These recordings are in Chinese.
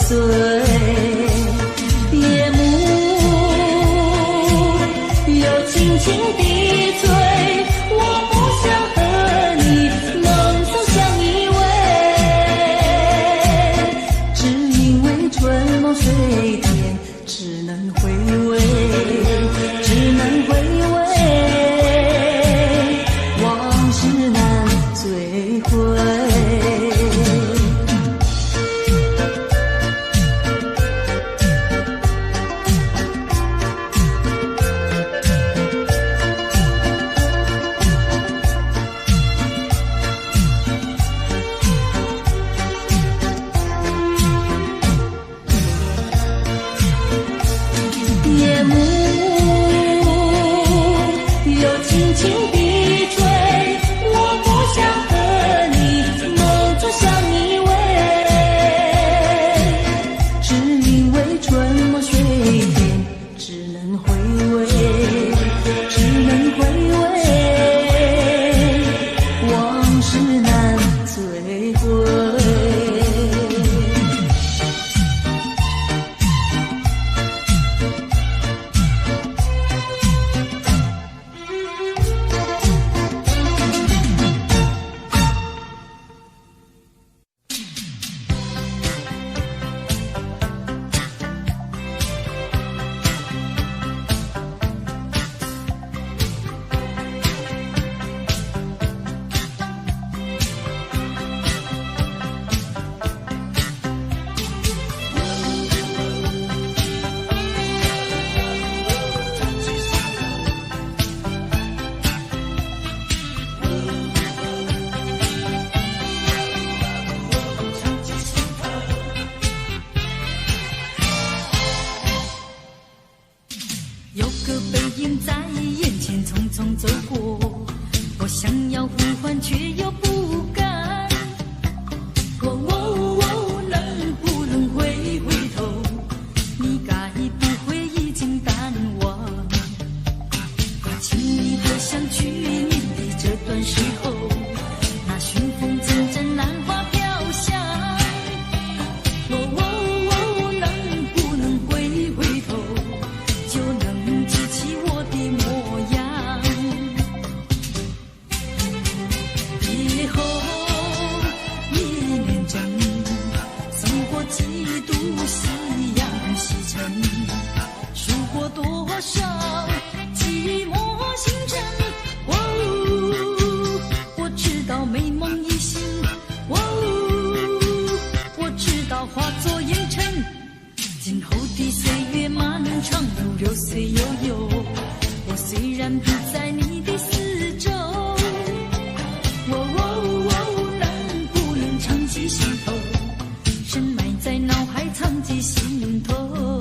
碎。夜幕又轻轻地吹，我不想和你梦走相依偎，只因为春梦水天，只能回味，只能回味，往事难追回。夜幕又轻轻地吹，我不想和你梦中相依偎，只因为春梦水天，只能回味，只能回味，往事难追回。有个背影在眼前匆匆走过，我想要呼唤却又不敢。能不能回头？你该不会已经淡忘？请你回想去年的这段时候，那寻风阵阵兰花飘香。能不能回头？就能记起我的模样。别后一年整，走过几度夕阳西沉，数过多少寂寞星辰。我知道美梦已醒，我知道化作烟尘。今后的岁月漫长如流水悠悠，我虽然不在你的四周，能不能常记心头，深埋在脑海藏记心头。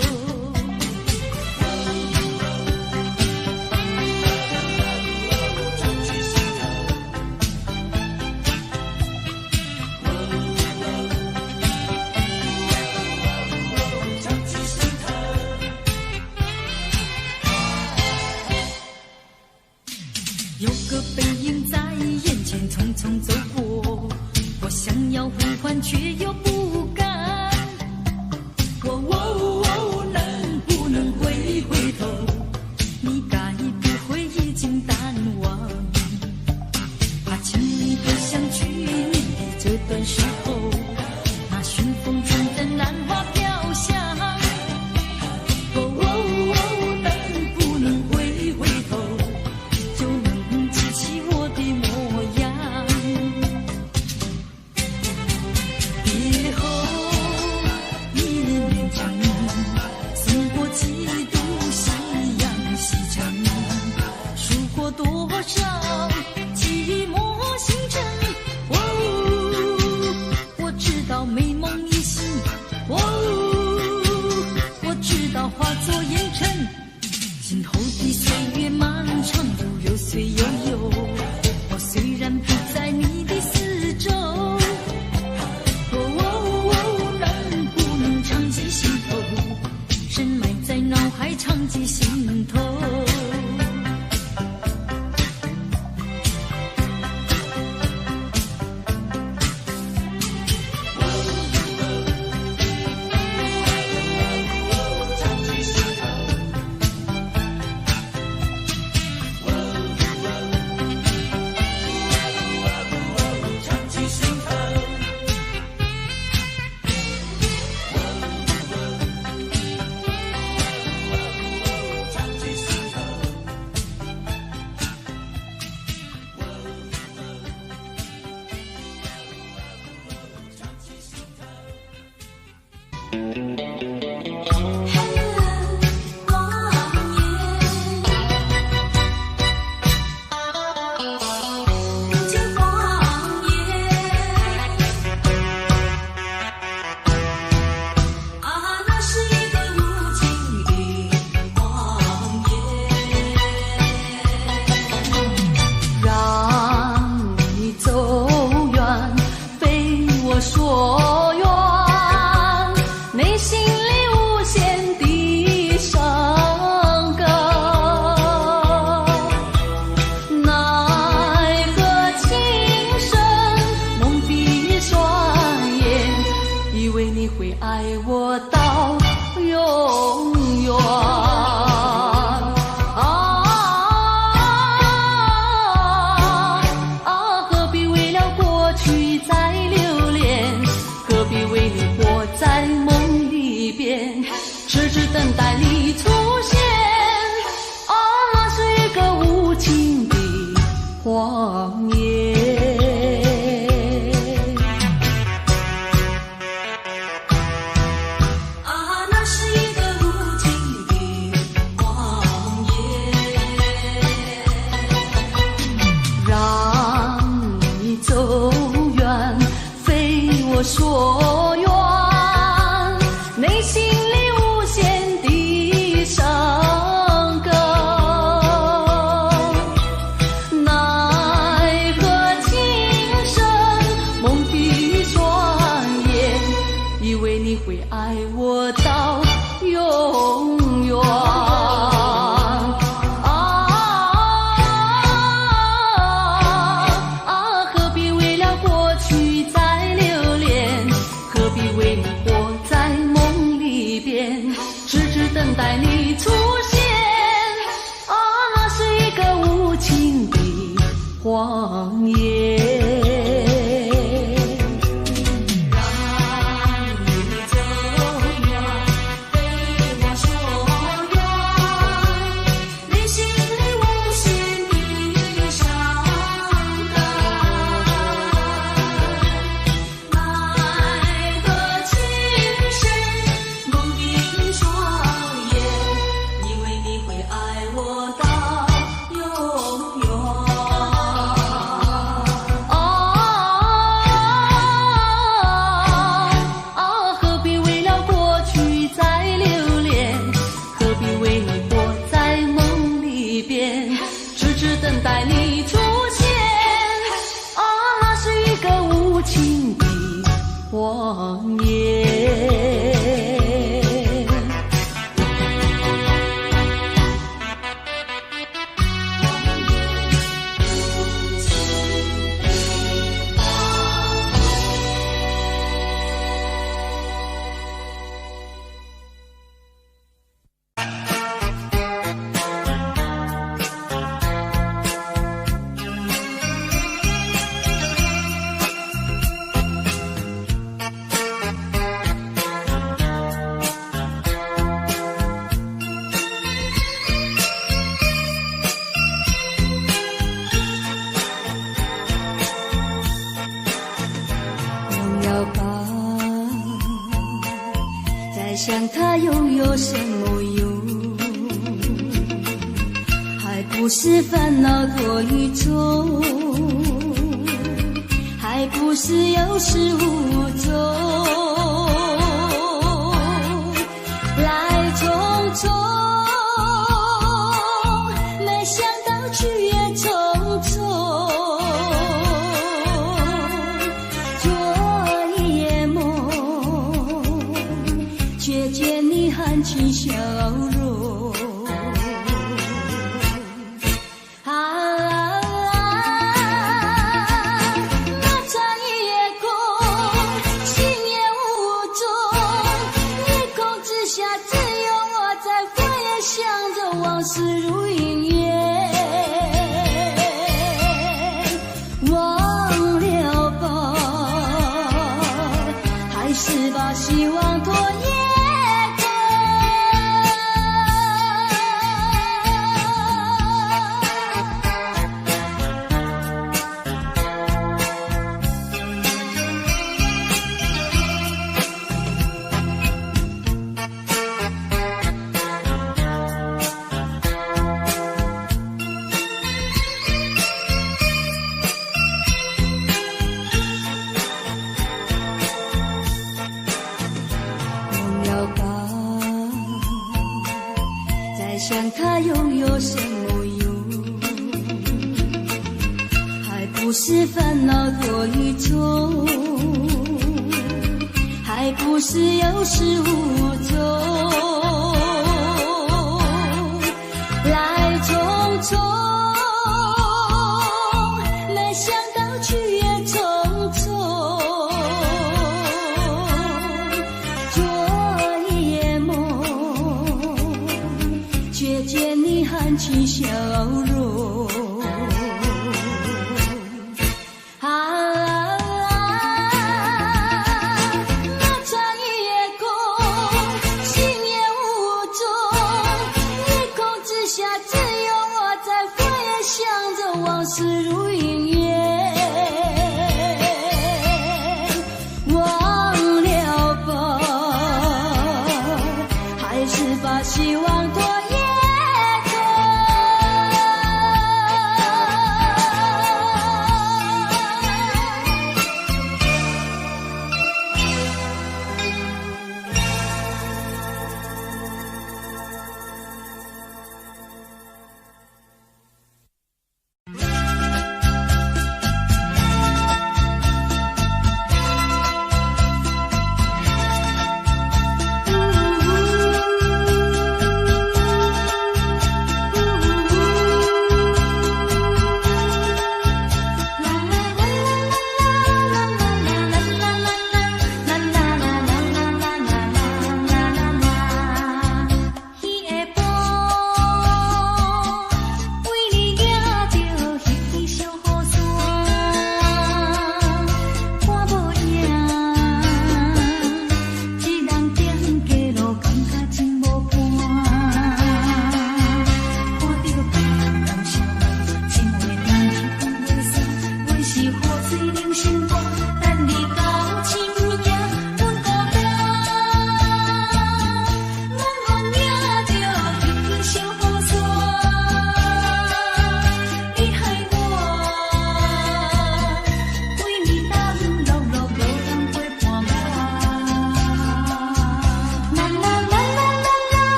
有个背影在眼前匆匆走过，我想要呼唤却又不敢。能不能回头？你该不会已经淡忘？怕请你回想去年的这段时候，那寻风阵阵兰花飘香。能不能回头？就能记起我的模样。别后一年整，走过几度夕阳西沉，数过多少寂寞星辰。我知道美梦已醒，我知道化作烟尘。今后的岁月漫长如流水悠悠，我虽然不在你的四周，能不能常记心头，深埋在脑海常记心头。想他又有什么用？还不是烦恼多一种，还不是有始无终，来匆匆，没想到去也匆匆，做一夜梦，却见你含情笑容。往事如云烟，忘了吧，还是把希望拖延想他拥有什么用？还不是烦恼多一重，还不是有始无终，来匆匆，没想到去也匆匆，做一夜梦，却见你含情笑容。往事如云烟，忘了吧，还是把希望拖延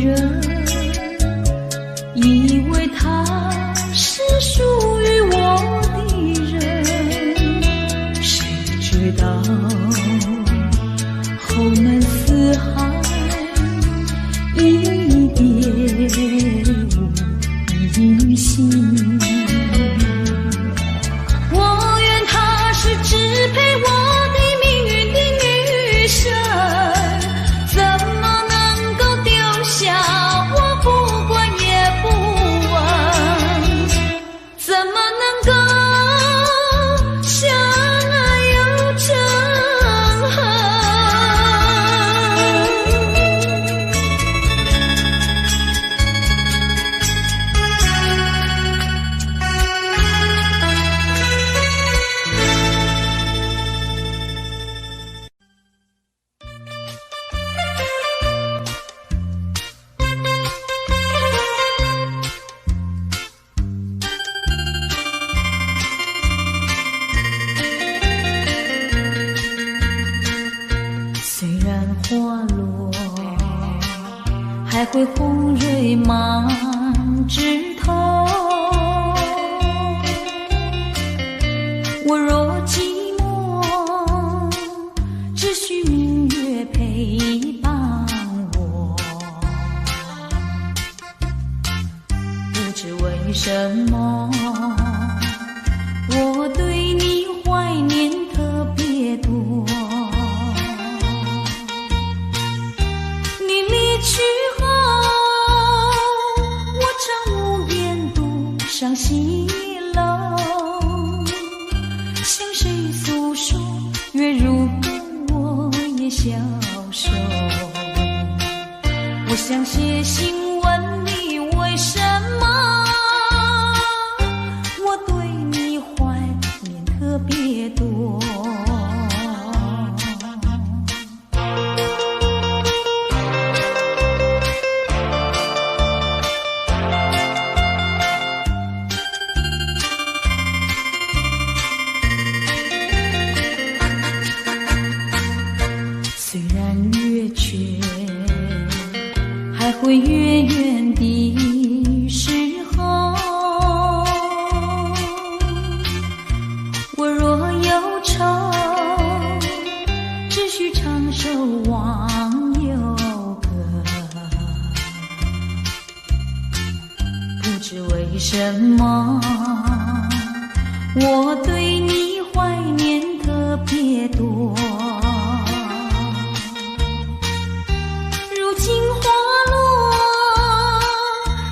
人，以为他是属于我的人，谁知道后门四海，一别无心。我愿他是支配我的命运的女神，怎么能够丢下我不管也不问？怎么能够相爱又憎恨？虽然花落，还会红蕊满枝头。我若寂寞，只需明月陪伴我。不知为什么，我对你怀念特别多。去后，我常无言独上西楼，向谁诉说？月如歌，我也消瘦。我想写信问你，为什么我对你怀念特别多？虽然月缺，还会月圆的时候。我若忧愁，只需唱首忘忧歌。不知为什么，我对你怀念特别多。如今花落，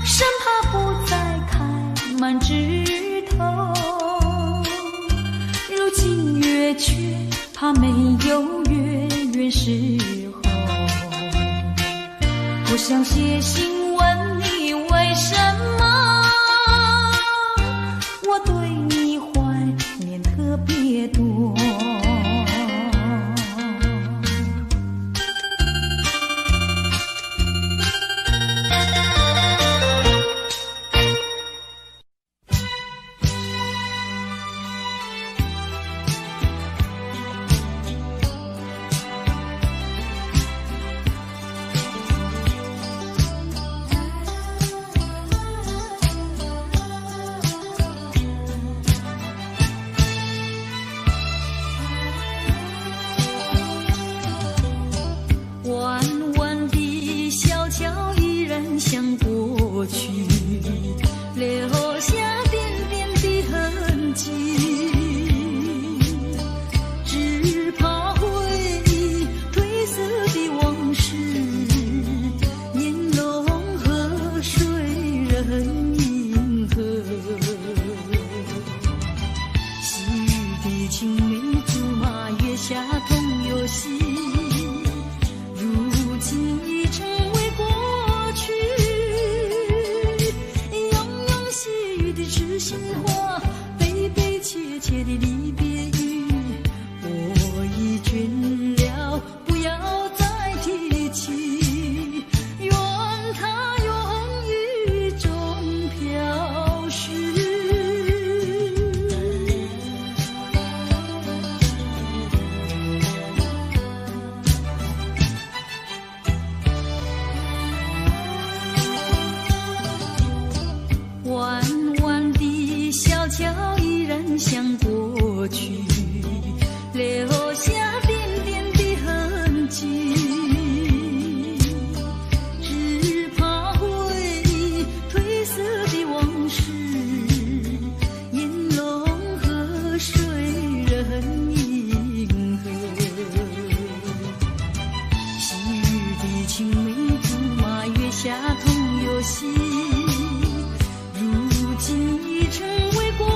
生怕不再开满枝头。如今月缺，怕没有月圆时候。我想写信问你，为什么我对你怀念特别多？惜，如今已成为过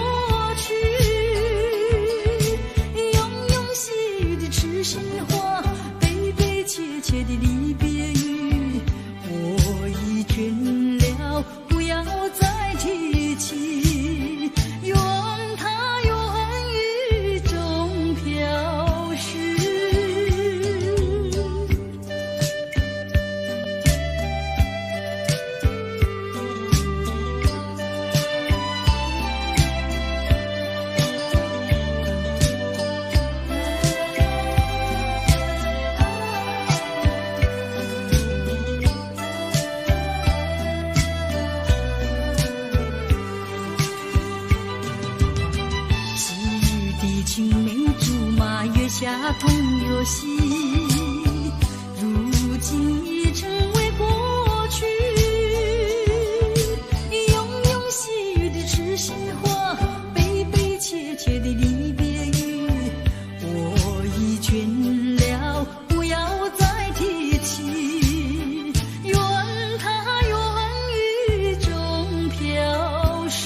去。永永细雨的痴心话，悲悲切切的离别语，我已倦了，不要再提起，愿它永雨中飘逝。青梅竹马，月下同游戏，如今已成为过去。永永细雨的痴心话，悲悲切切的离别语，我已倦了，不要再提起，愿它永雨中飘逝。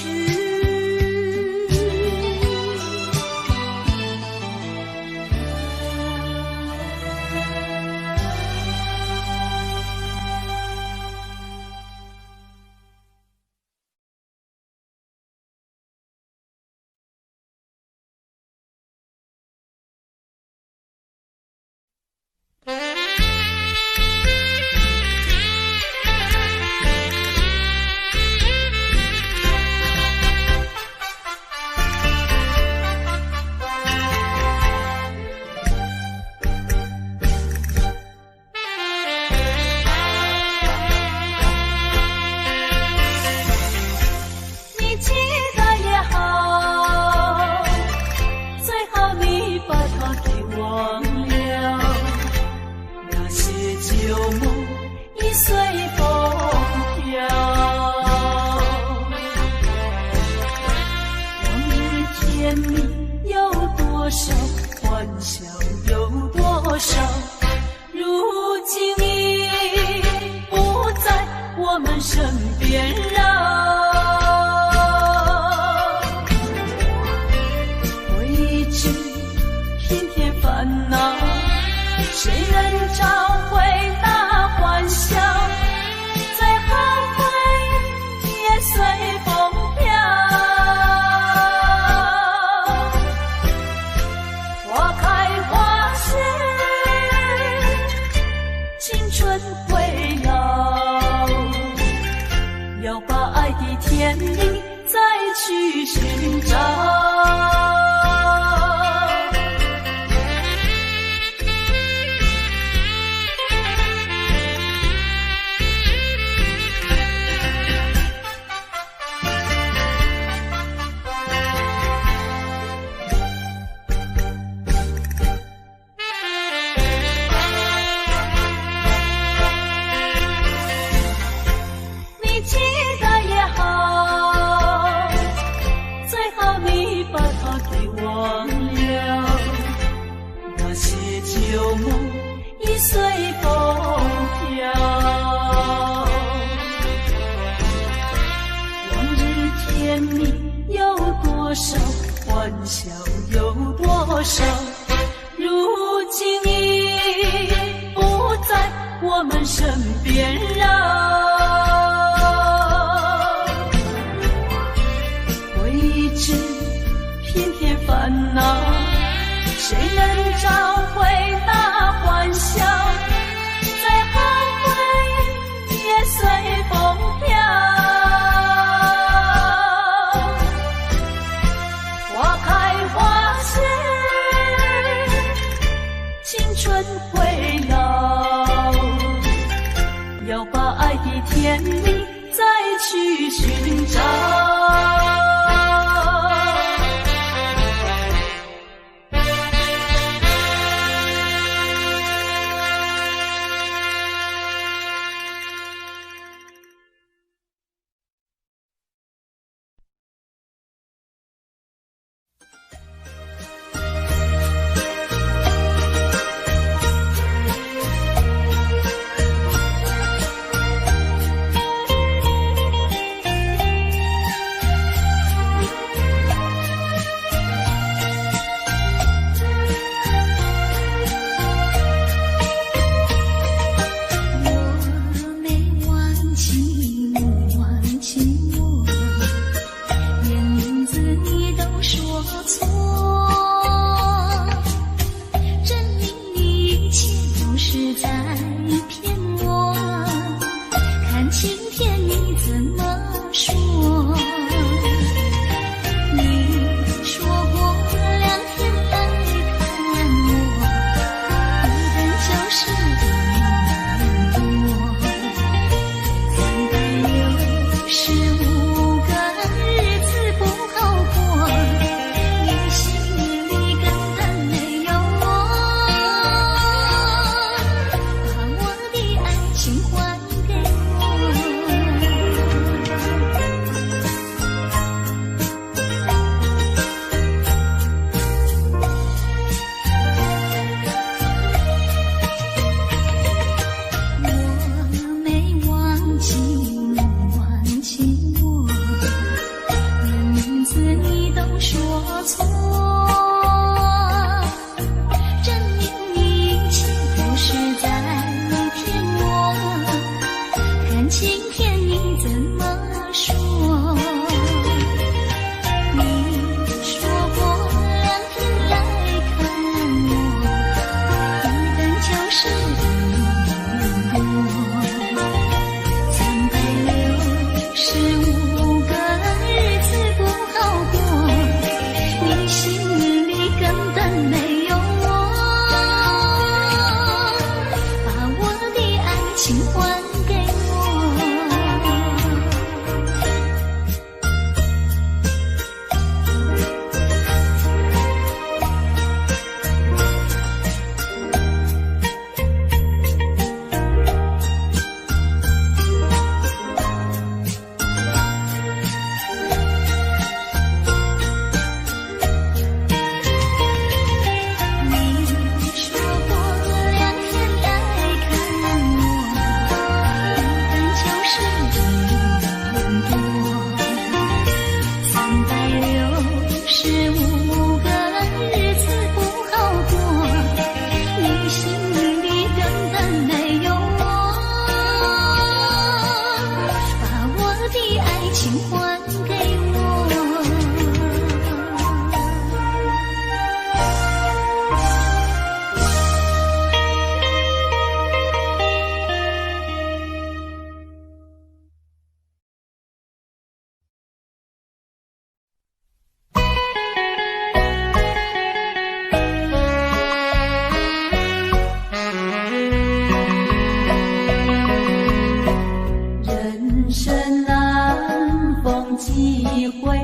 生南风几回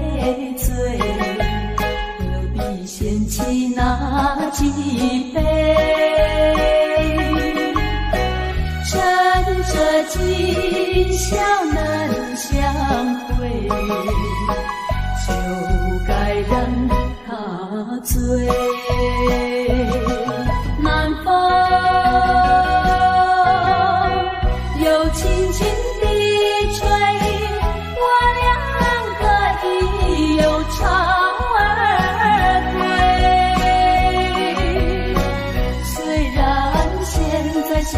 醉，何必嫌弃那几杯？趁着今宵能相会，就该让他醉。南风又轻轻地吹，我两个已有巢儿归。虽然现在相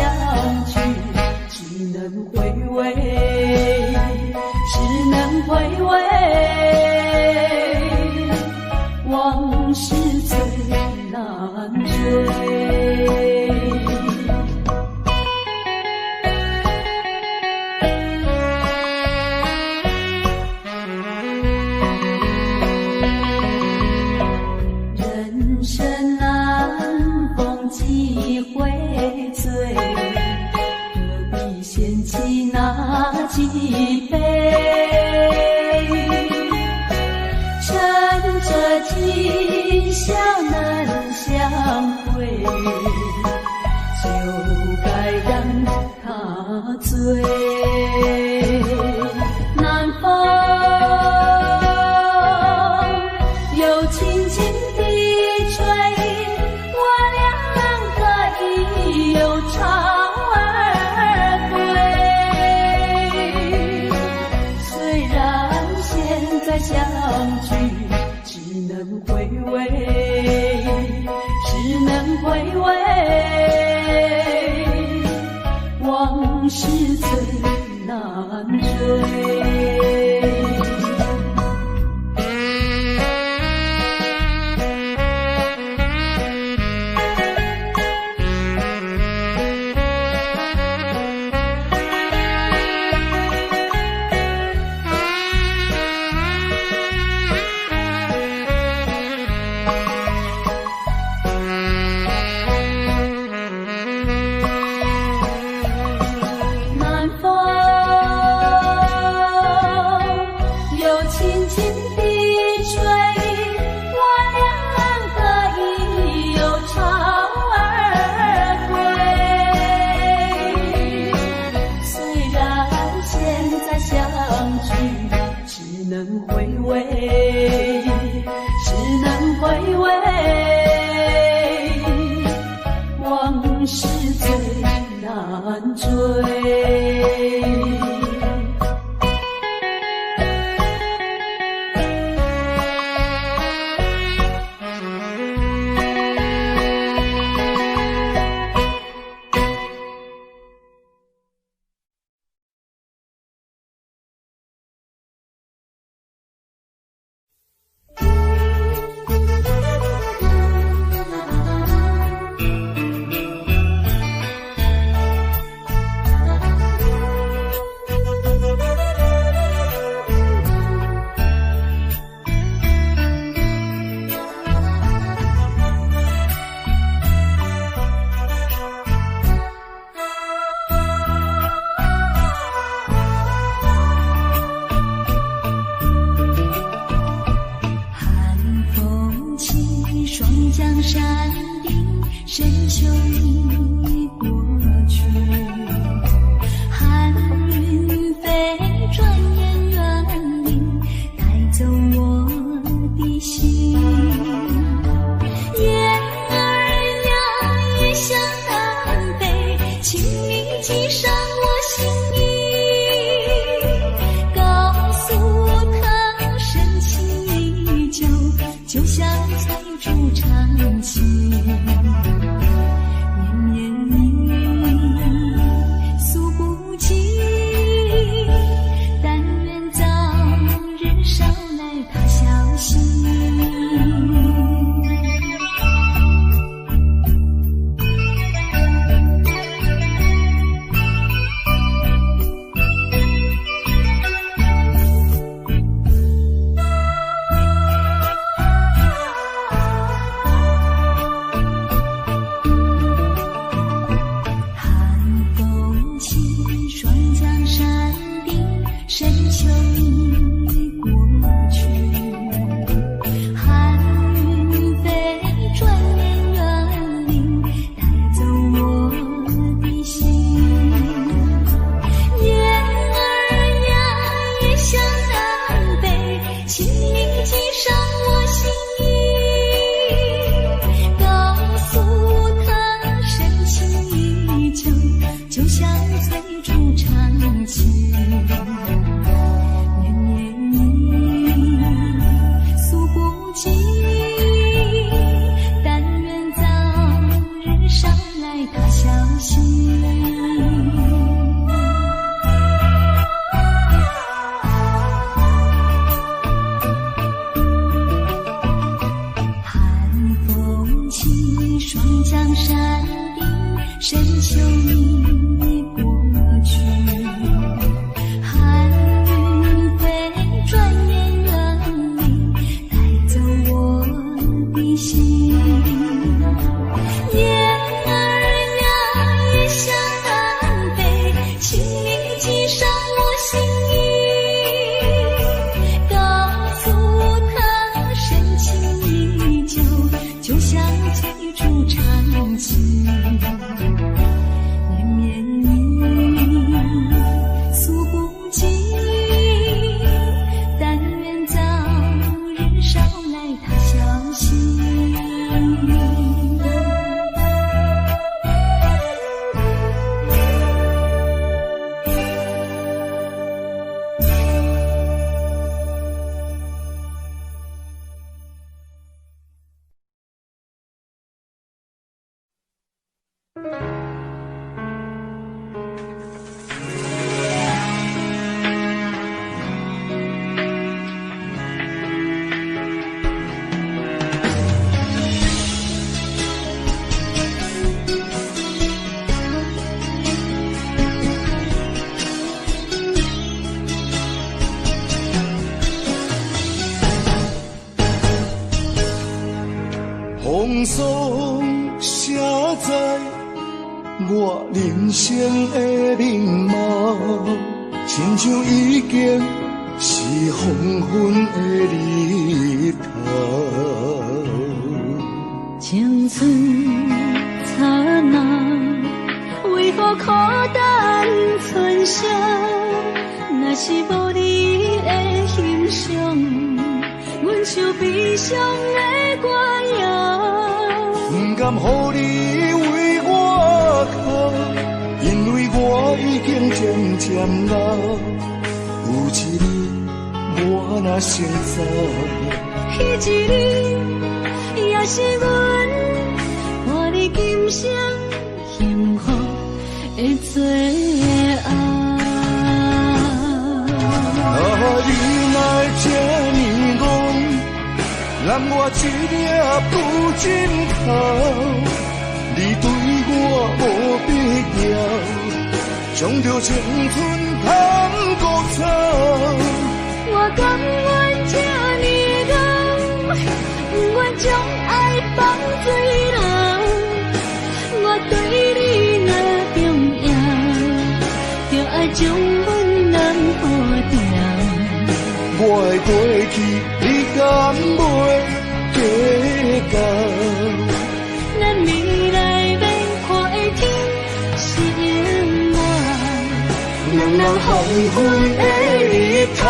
聚只能回味，只能回味，往事最难追。人生南风几回醉，何必嫌弃那几杯？趁着今宵能相会，就该让他醉。南风又轻轻地吹，我两个已有巢儿归。虽然现在相聚只能回味，只能回味，往事最难追。南风又轻轻地吹，我两个已有巢儿归。虽然现在相聚只能回味，只能回味，往事最难追。系上我心意，告诉他深情依旧，就像最初长情。绵绵雨诉不尽，但愿早日捎来他消息。风霜写在我人生的面貌，亲像已经是黄昏的日头。青春刹那，为何孤单存剩？若是无你的欣赏，阮就悲伤的歌谣。不甘予你为我哭，因为我已经渐渐老。有一日我若先走，彼一日也是阮伴你今生幸福的最后。你若这呢戆，揽我一粒不枕头，你对我无必要，将着青春贪孤草。我甘愿这呢戆，不愿将爱放水流。我对你若重要，就爱将阮人保掉。我的过去，你敢袂计较？咱未来要看的天是永远，人人黄昏的日头。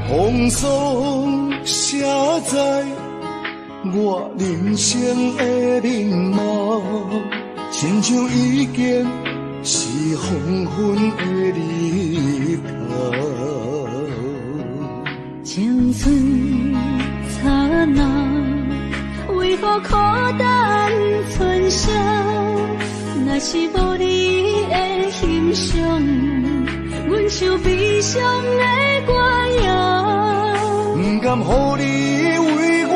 风霜写在我人生的面貌，亲像已经是黄昏的日头。青春刹那，为何孤单存剩？若是无你的欣赏，阮就悲伤的歌谣。不甘予你为我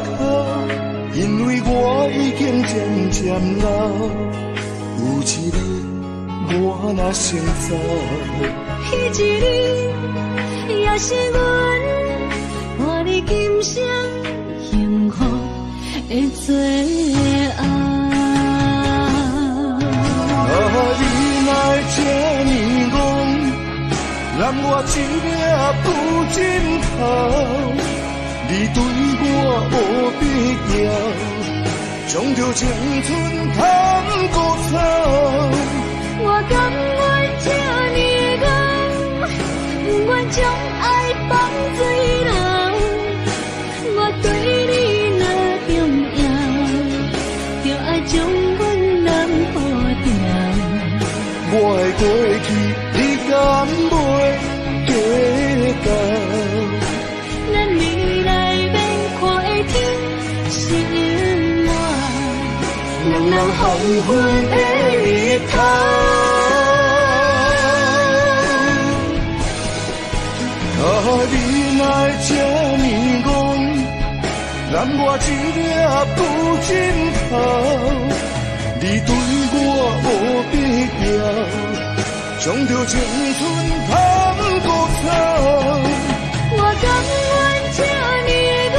哭，因为我已经渐渐老。有一日我若先走，彼一日也是阮伴你今生幸福的最后。你若这呢戆，揽我一粒不枕头，你对我无必要，将着青春贪孤草。我甘愿这呢戆，不愿将爱放水流。我对你若重要，就爱将阮人保掉。我的过去，你敢袂计较？咱未来要看的天是永远，人人黄昏的日头。你若这呢戆，揽我一粒不枕头，你对我无必要，将着青春通孤草。我甘愿这年老，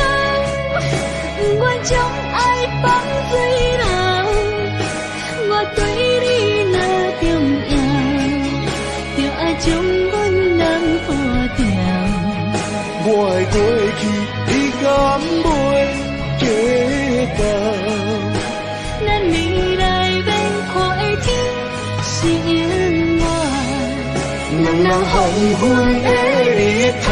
不愿将爱放水流。我对你若重要，就爱将阮人保掉。我的过去，你敢袂记得？咱未来免看的天是永远，两人黄昏的日头。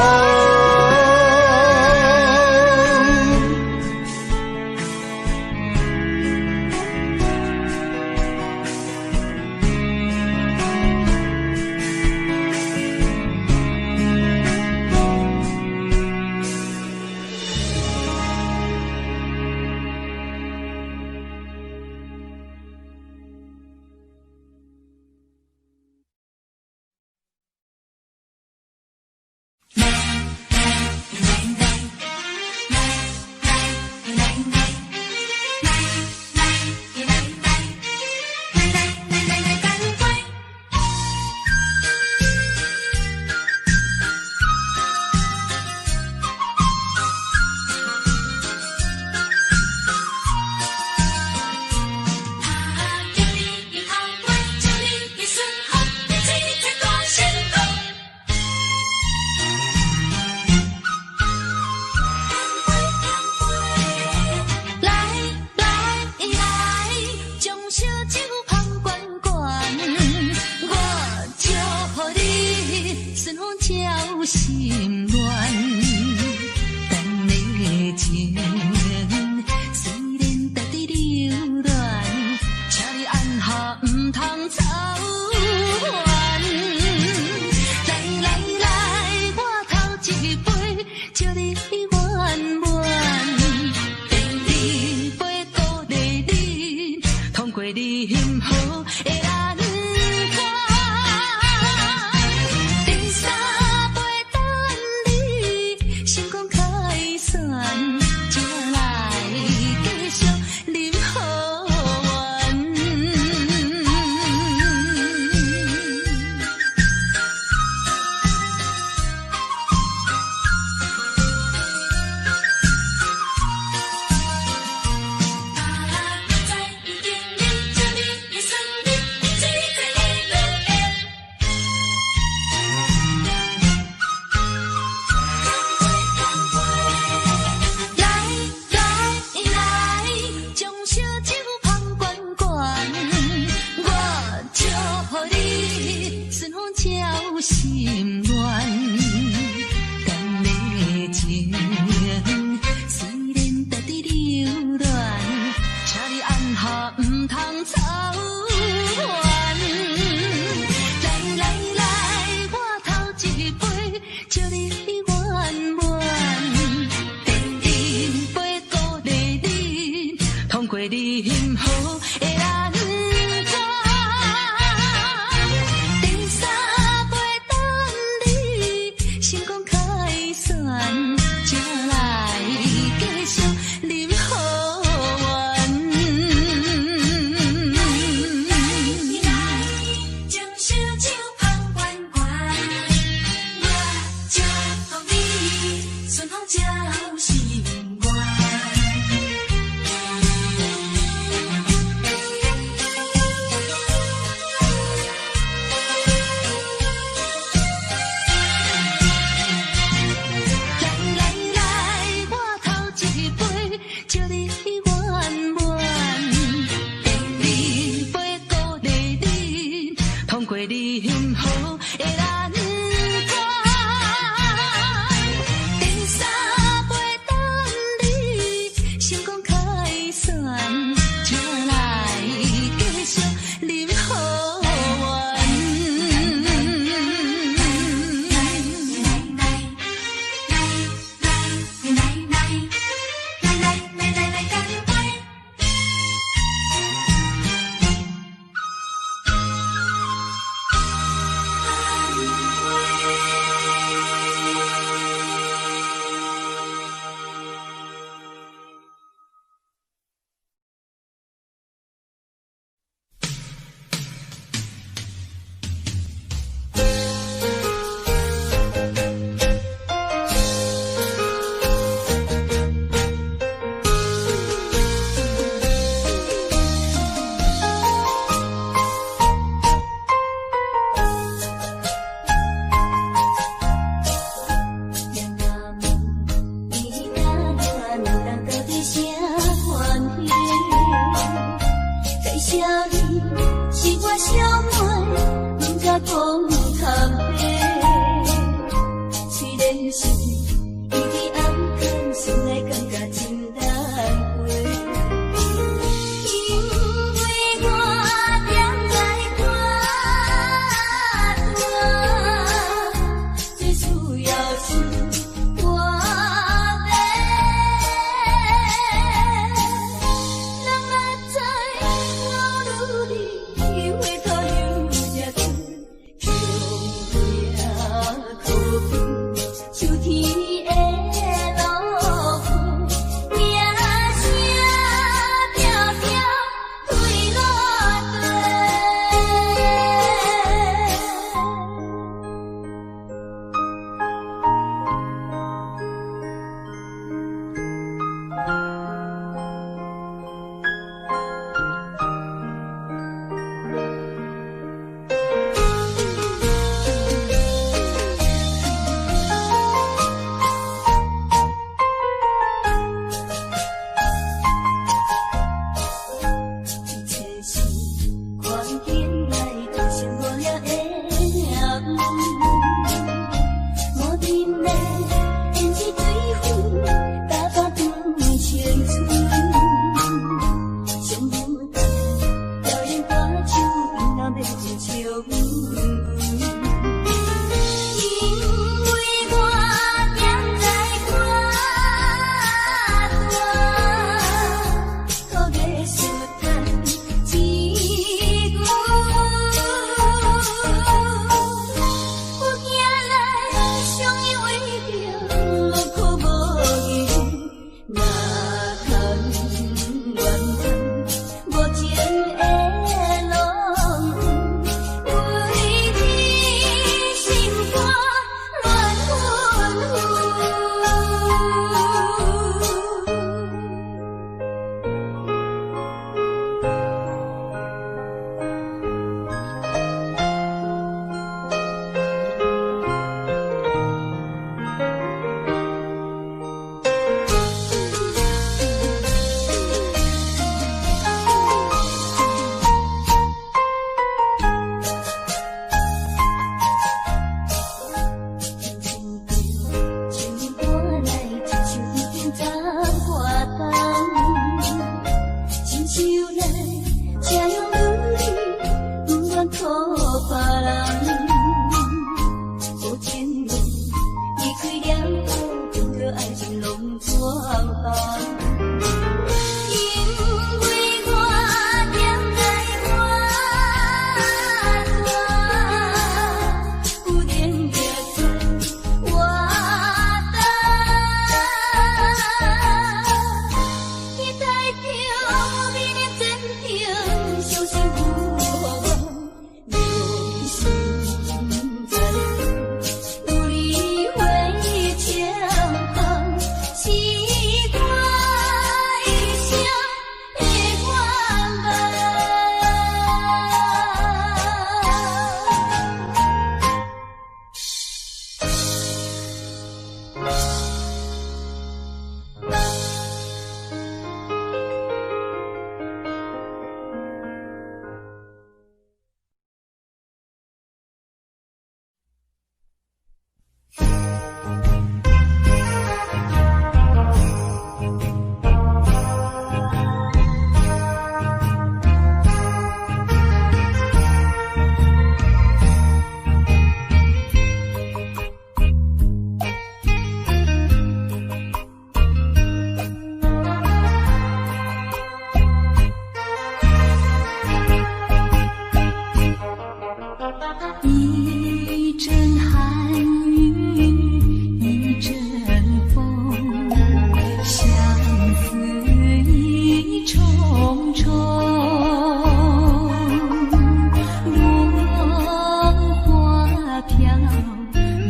飘，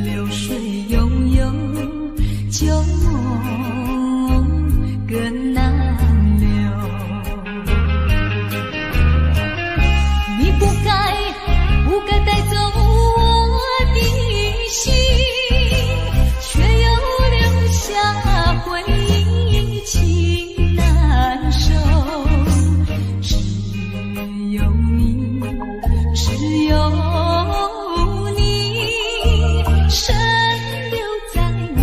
流水悠悠，旧梦更难留。你不该带走我的心，却又留下回忆，情难收。只有你，只有你，深留在我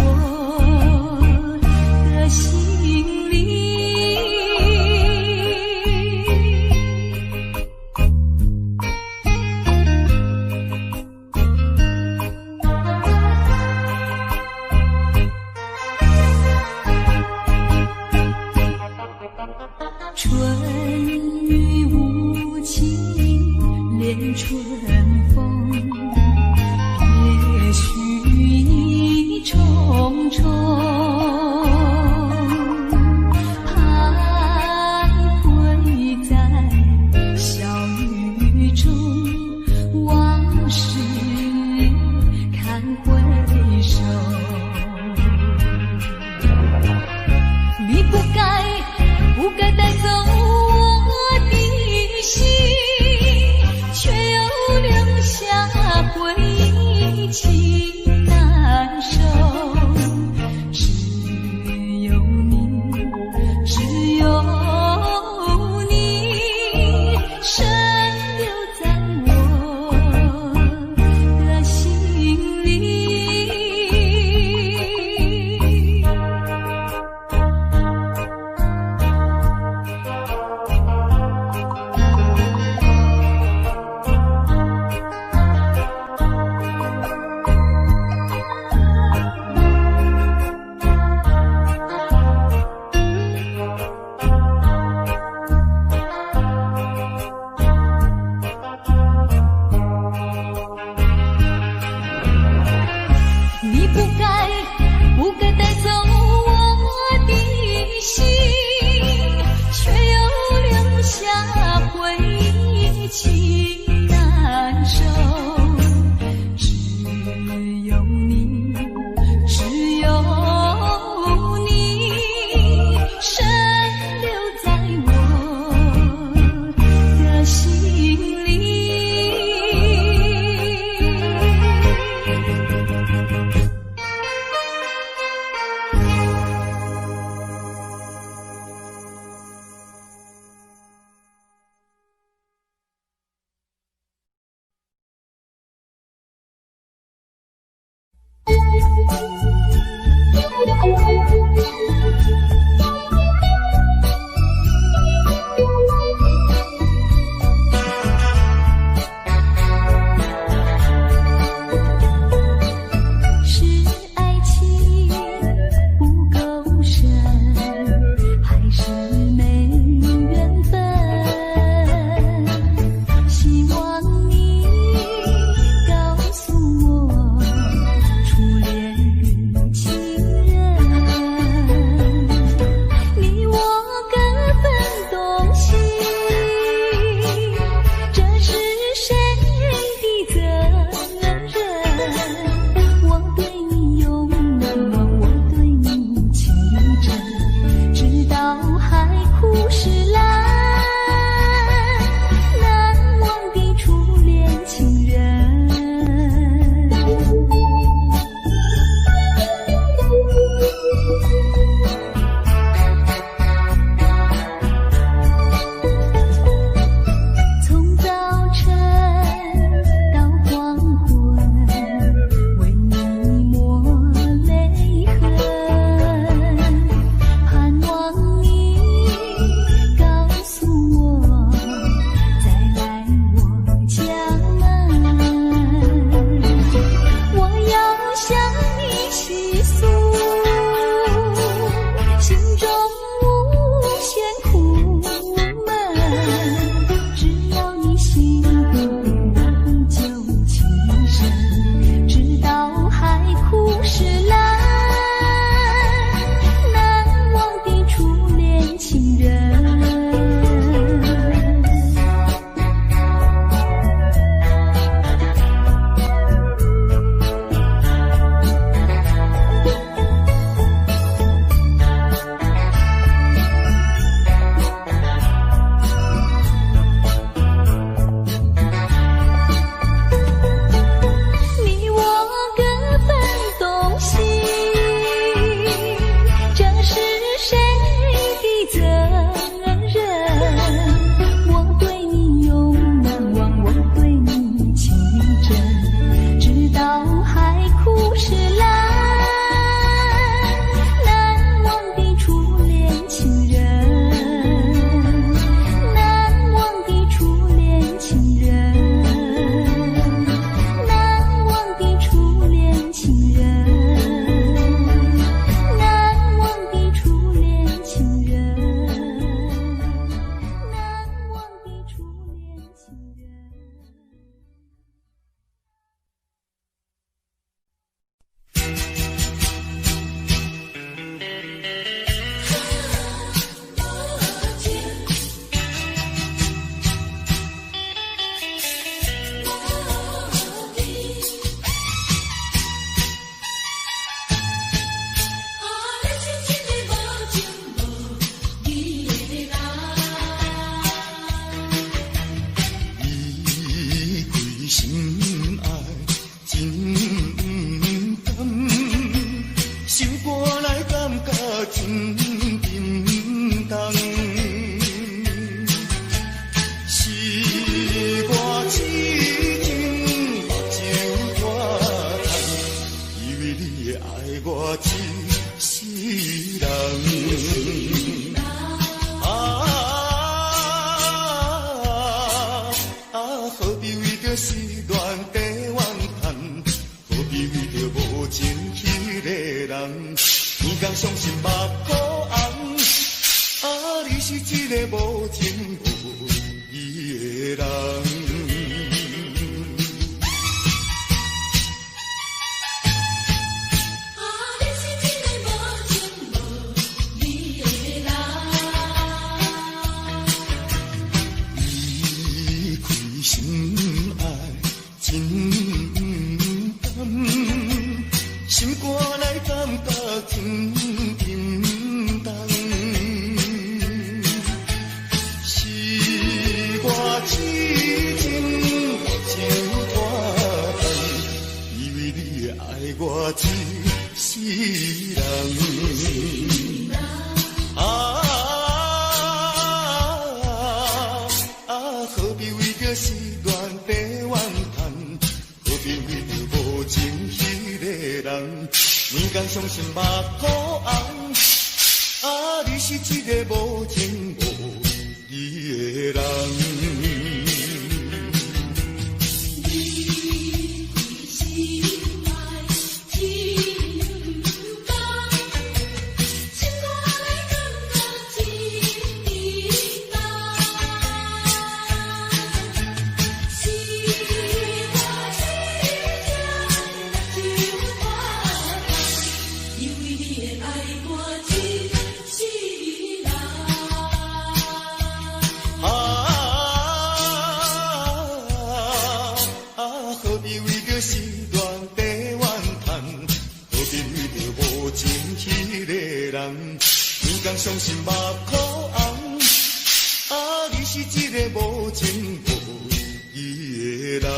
我一世人。何必为着失恋地怨叹？何必为着无情迄个人？天公伤心目眶红，你是一个无情无义的人。心肝内感觉轻轻动，是我痴情就拖动，以为你爱我一世人。何必为着失恋地怨叹？何必为着无情迄个人？面干伤心目眶红，你是一个无情无义的人。何必为着失恋地怨叹？何必为着无情迄个人？面干伤心目眶红，你是一个无情无义的人。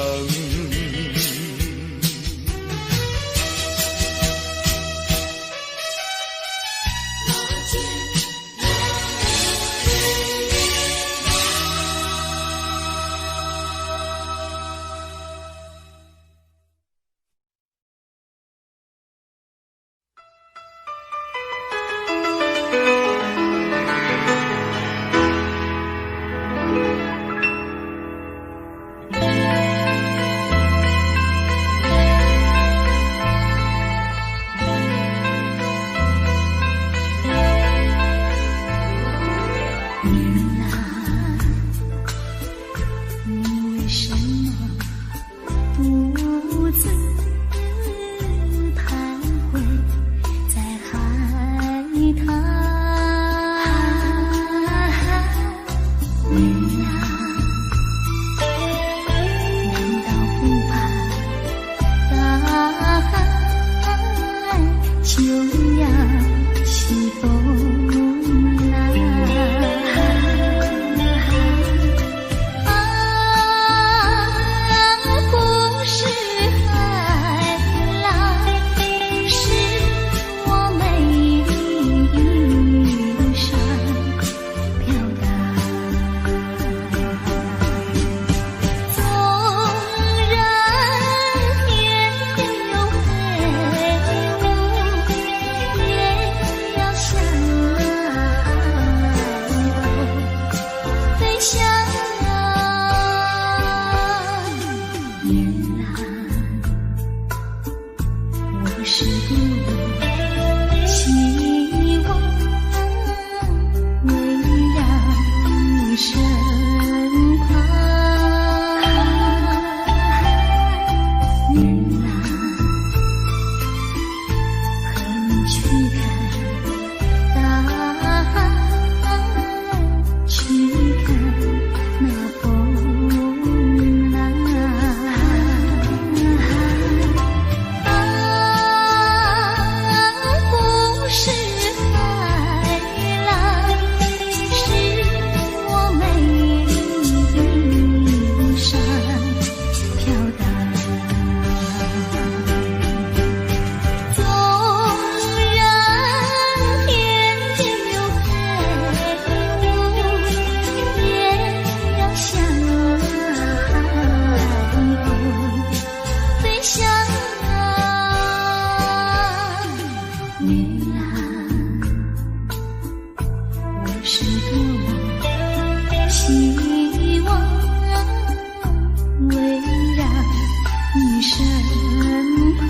旁，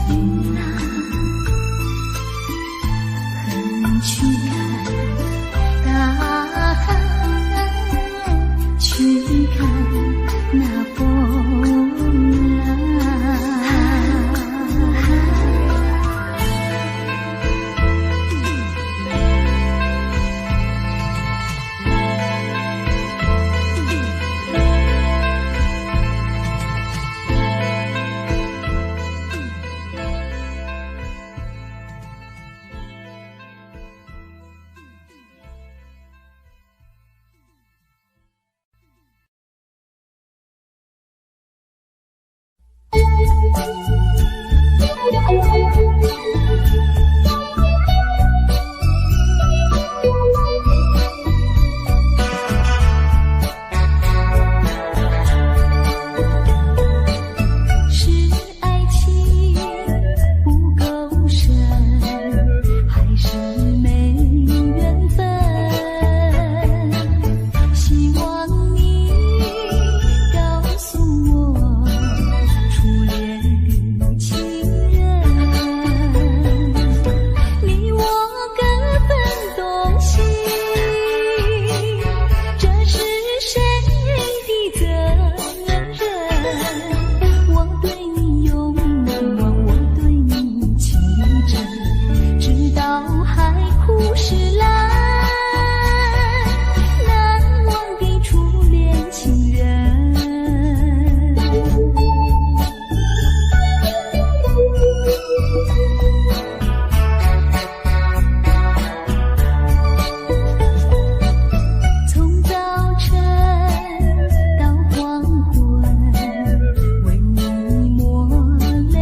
云啊，横去看大海，去看那风浪。是爱情不够深，还是没缘分？希望你告诉我，初恋的情人，你我各分东西，这是谁的责任？我对你永难忘，我对你情真，直到海枯石烂，难忘的初恋情人。从早晨到黄昏，为你抹泪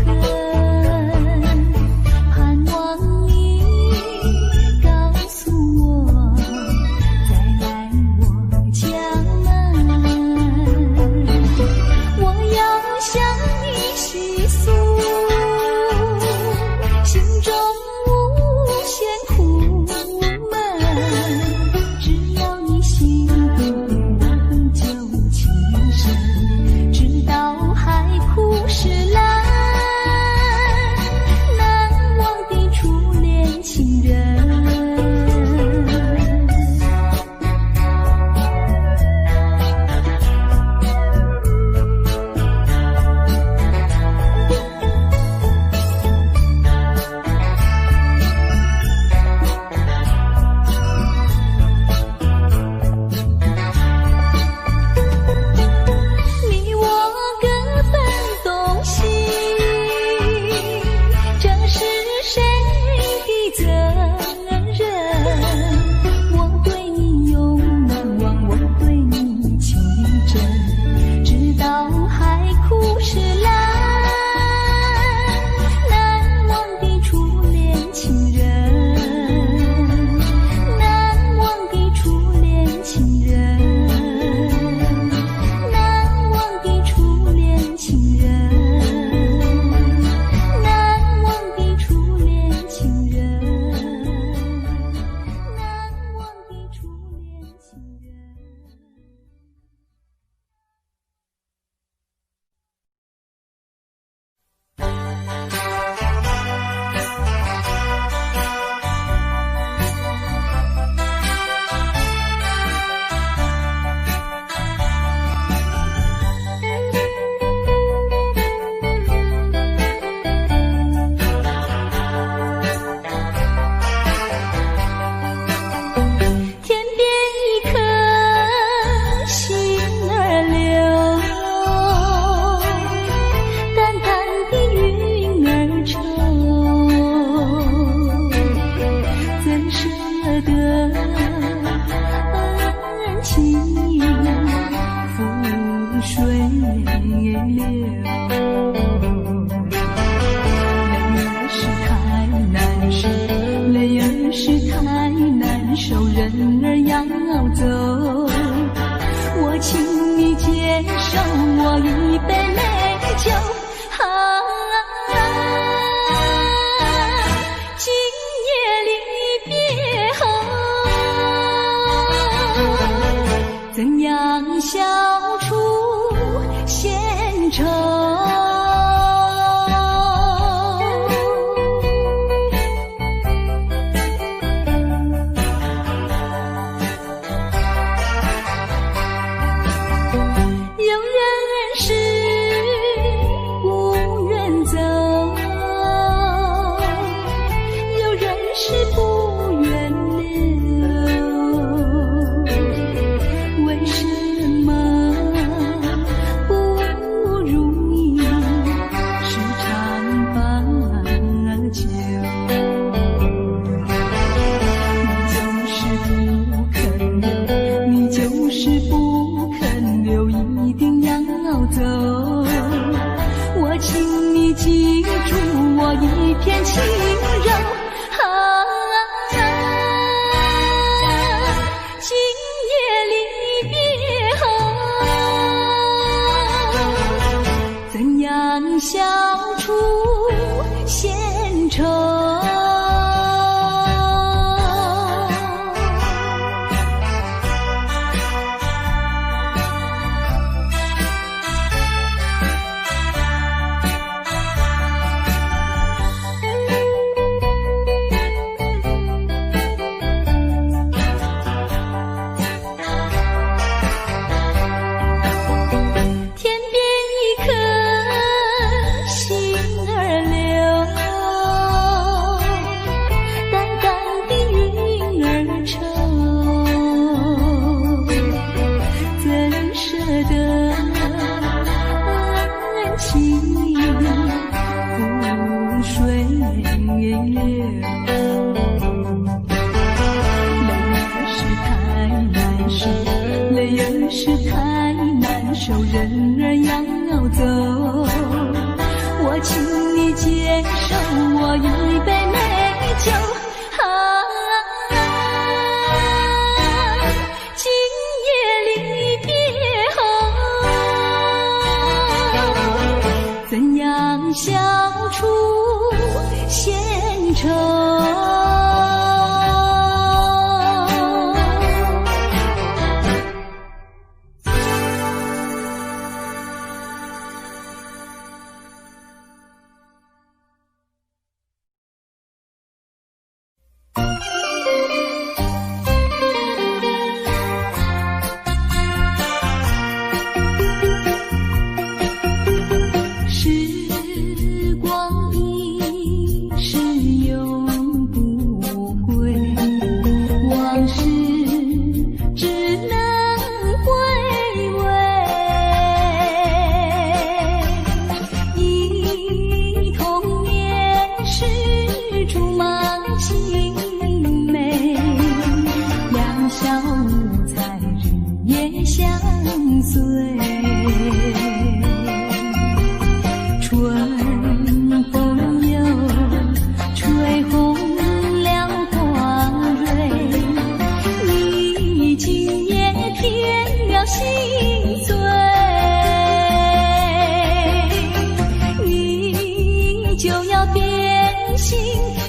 痕，盼望你告诉我，再来我家门。我要向你细诉心中无限苦闷，只要你心底我就情深，直到海枯石烂，难忘的初恋情人。你我各分东西，这是谁的责任？我对你永难忘，我对你情真，直到海枯石烂，难忘的初恋情人，难忘的初恋情人，难忘的初恋情人，难忘的初恋情人，难忘的初恋情人。天边一颗星儿流，淡淡的云儿愁，怎舍得恩情覆水流？泪儿是太难受，泪儿是太难受，人儿要走，我请你接受我一杯美酒。今夜离别后，怎样消除愁。有人是不愿走，有人是不愿留，为什么不如意时常把酒？你就是不肯留，一定要走。我请你记住我一片轻柔。今夜离别后，怎样消除闲愁？人儿要走，我请你接受我一杯美酒。今夜离别后，怎样消除闲愁？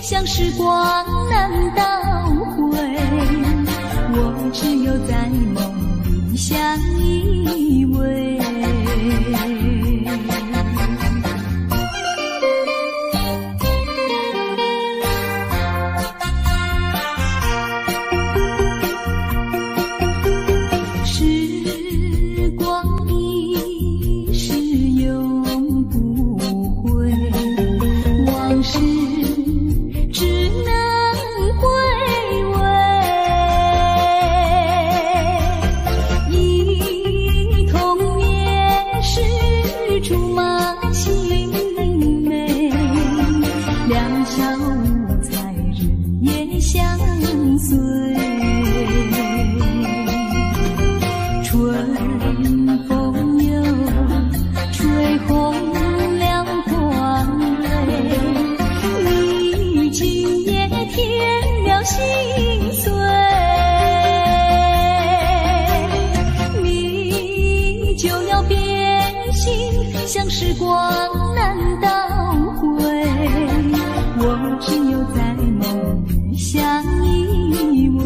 像时光难倒回，我只有在梦里相依偎。时光一逝永不回，往事只能回味，忆童年时竹马青梅，两小无猜日夜相随，春风又吹红了光蕊，你今夜添了心碎，你就要变心，像时光难倒回，我只有在梦里相依偎。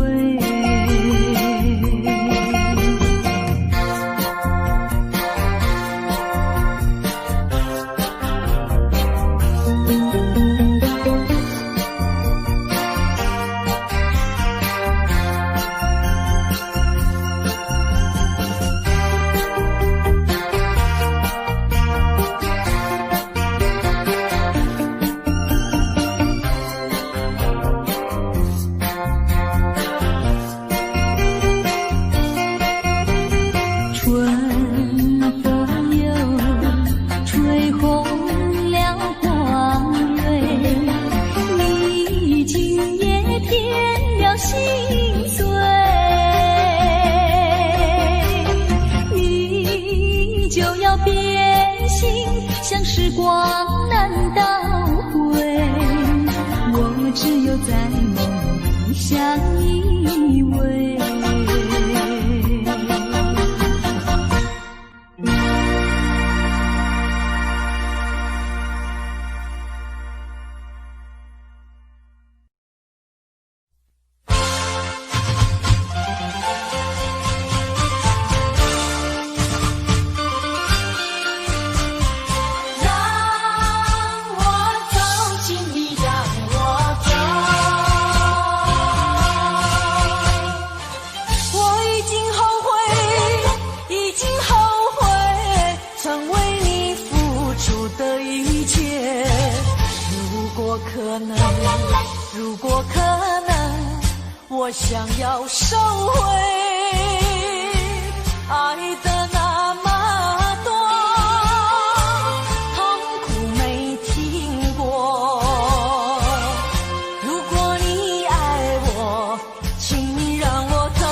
就要变心，像时光难倒回。我只有在梦里相依偎。如果可能，我想要收回爱的那么多，痛苦没听过。如果你爱我，请你让我走。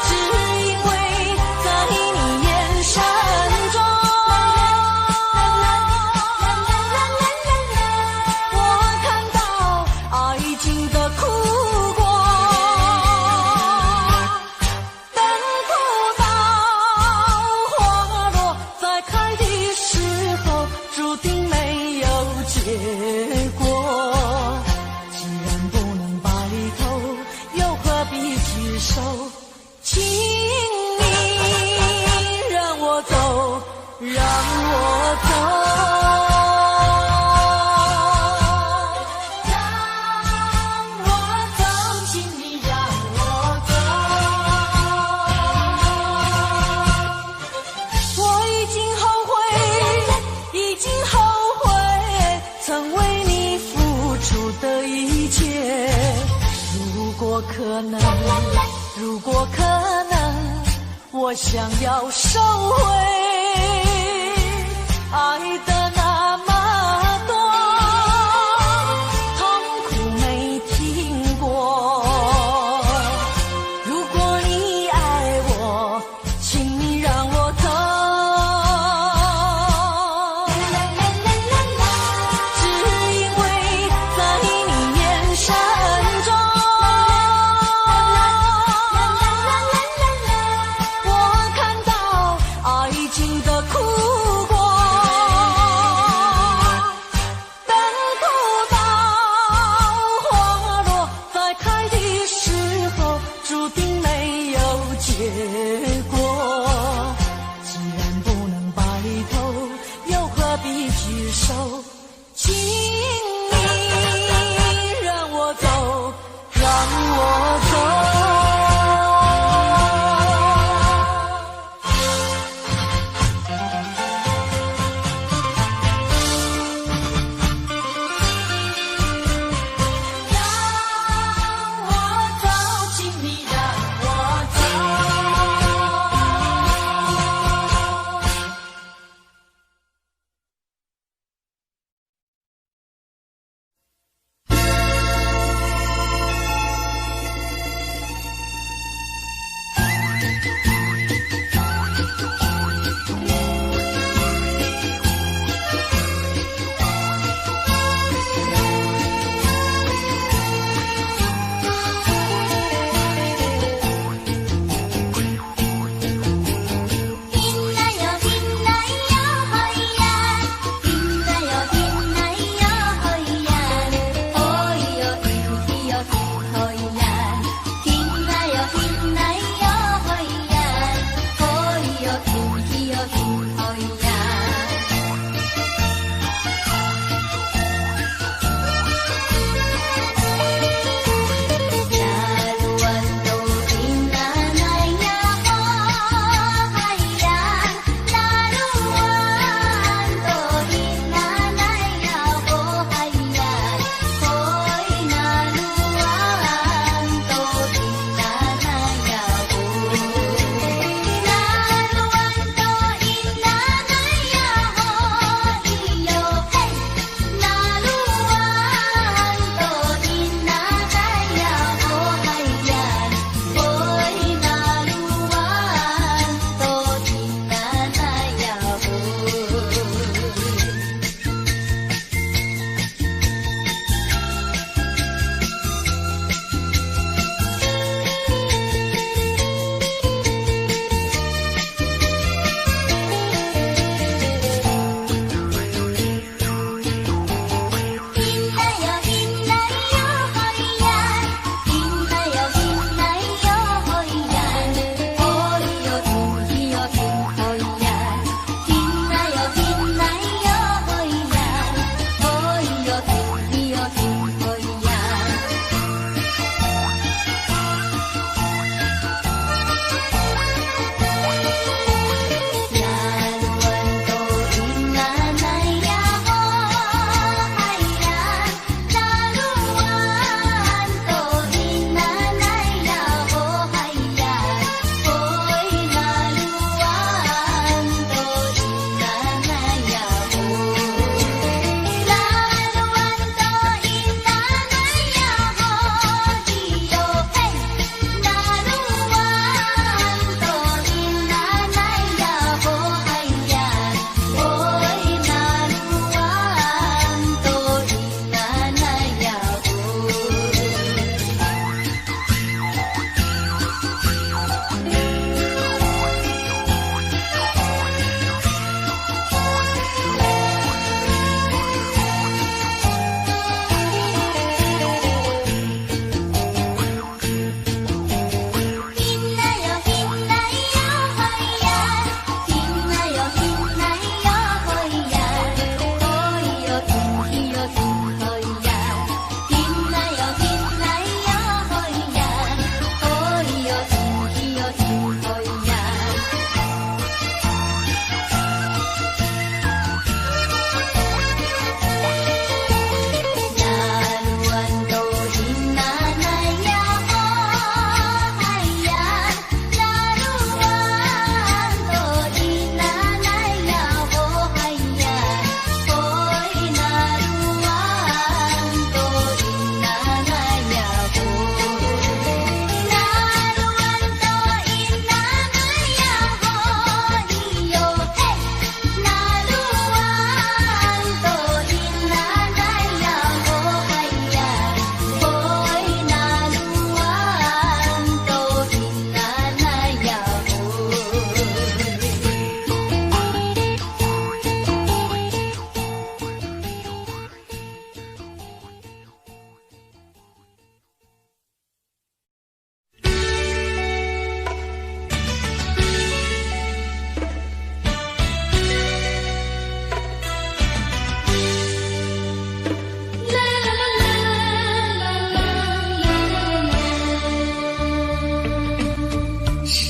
只因为在你眼神中，请你让我走，让我走，让我走，请你让我走。我已经后悔，已经后悔，曾为你付出的一切。如果可能，如果可能，我想要收回爱的那么多，痛苦没听过。如果你爱我，请你让我走。只因为在你眼神中，结果既然不能白头，又何必聚首？请你让我走，让我走。让我走，请你让我走。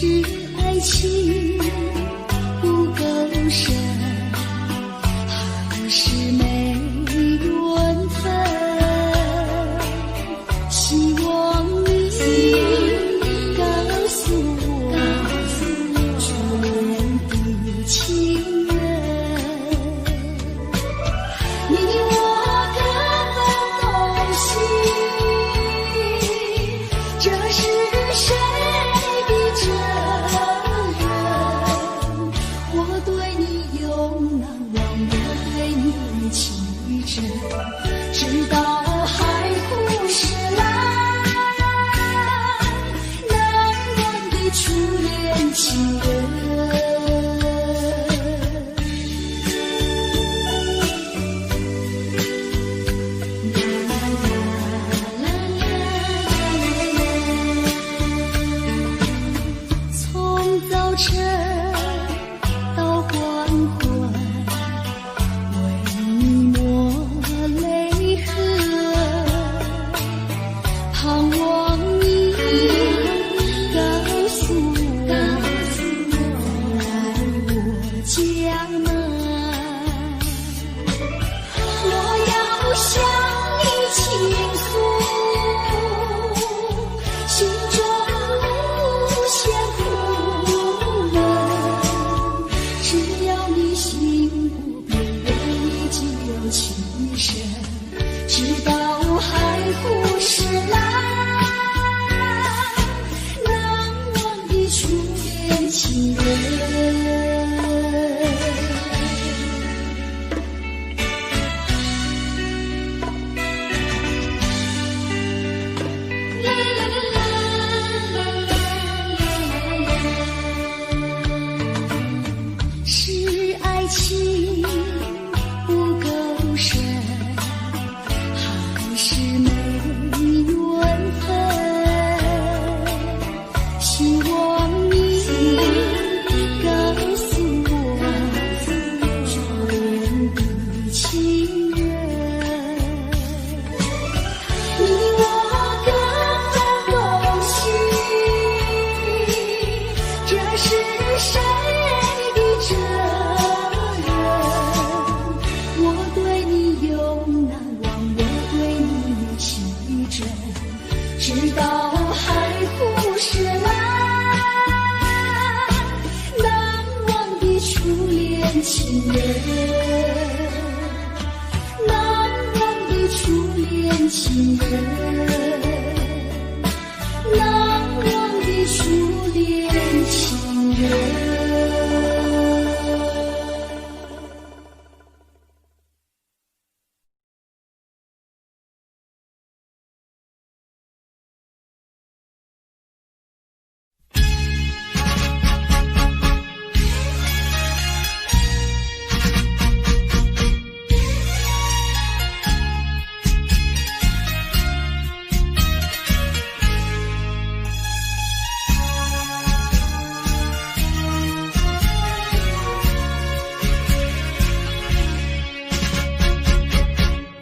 是爱情不够深，还是没缘分？希望你告诉我，初恋的情人，你我各分东西，这是谁的责任？我对你永难忘，我对你的情真，直到海枯石烂，难忘的初恋情人。从早晨到黄昏，为你抹泪痕，盼望你告诉我，来我家门。我要向你倾诉心中无限苦闷，只要你心不变，为你只有情深，直到海枯石烂，难忘的初恋情人。是爱情不够深，还是没缘分？希望你告诉我，初恋的情人，你我各分东西，这是谁的责任？我对你永难忘，我对你情真，直到海枯石烂，难忘的初恋情人，难忘的初恋情人，难忘的初恋情人。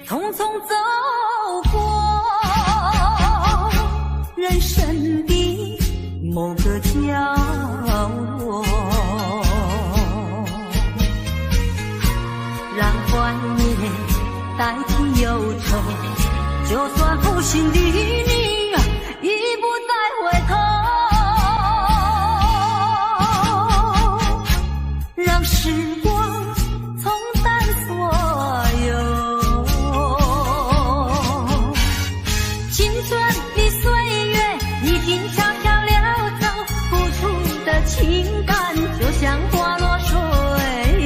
匆匆走过人生的某个角落，让怀念代替忧愁，就算负心的你已不再回头，让时光冲淡所有。青春的岁月已经悄悄溜走，付出的情感就像花落水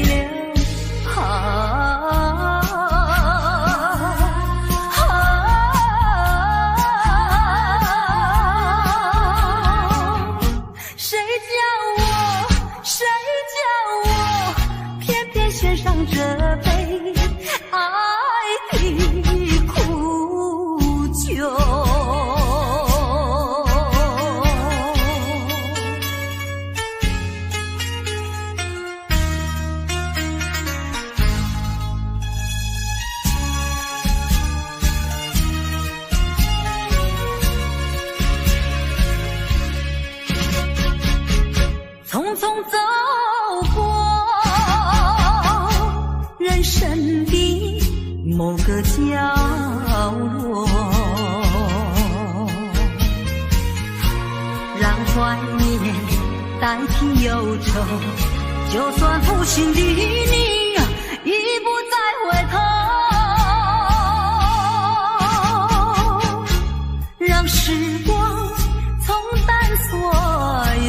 流。谁叫我偏偏选上这杯爱的苦酒？走过人生的某个角落，让怀念代替忧愁，就算负心的你已不再回头，让时光冲淡所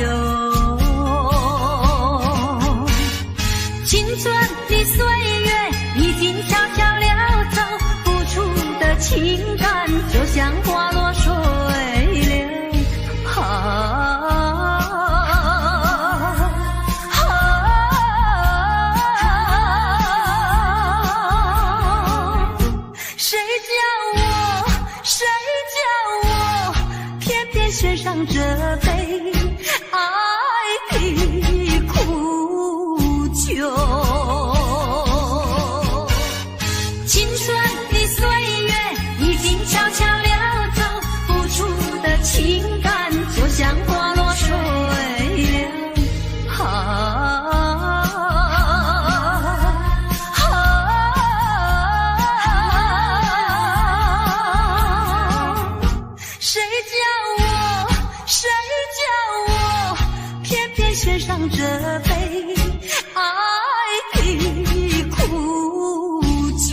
有青春的岁月，已经悄悄溜走，付出的情感就像花落水流。谁叫我偏偏选上这杯爱的苦酒？青春的岁月已经悄悄溜走，付出的情感就像花落水流。谁叫我偏偏选上这杯爱的苦酒？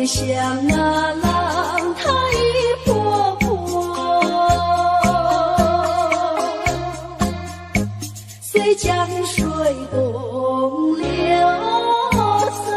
像那浪它一波波，随江水东流走。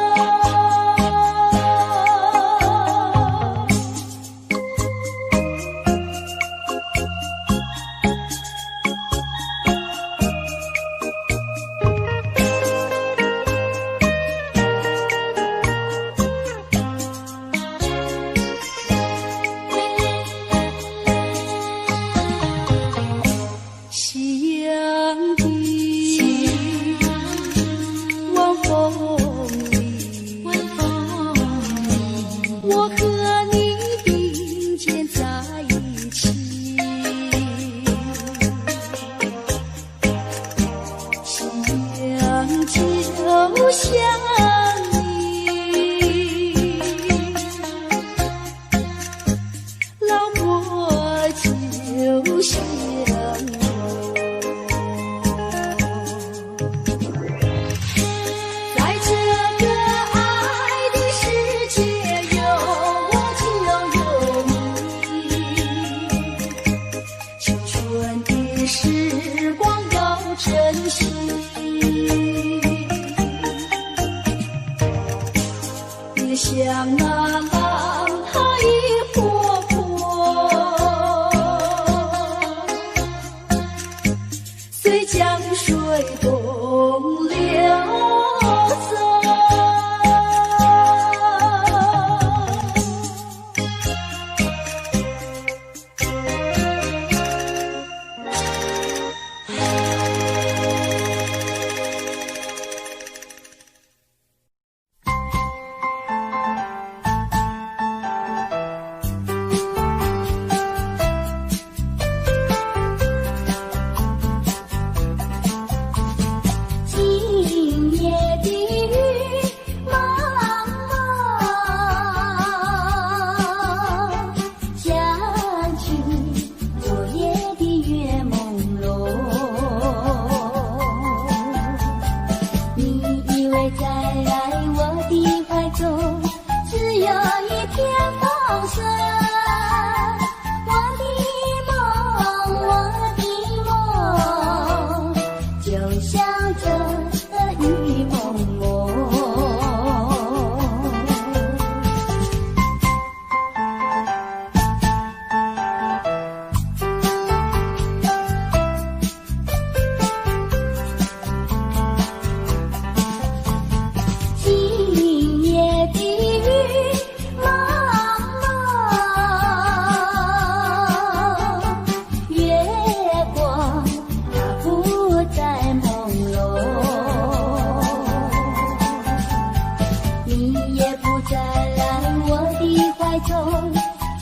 的怀中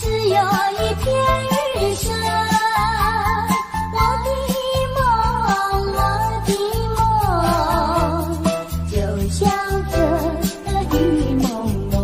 只有一片云山，我的梦，我的梦，就像这雨蒙蒙。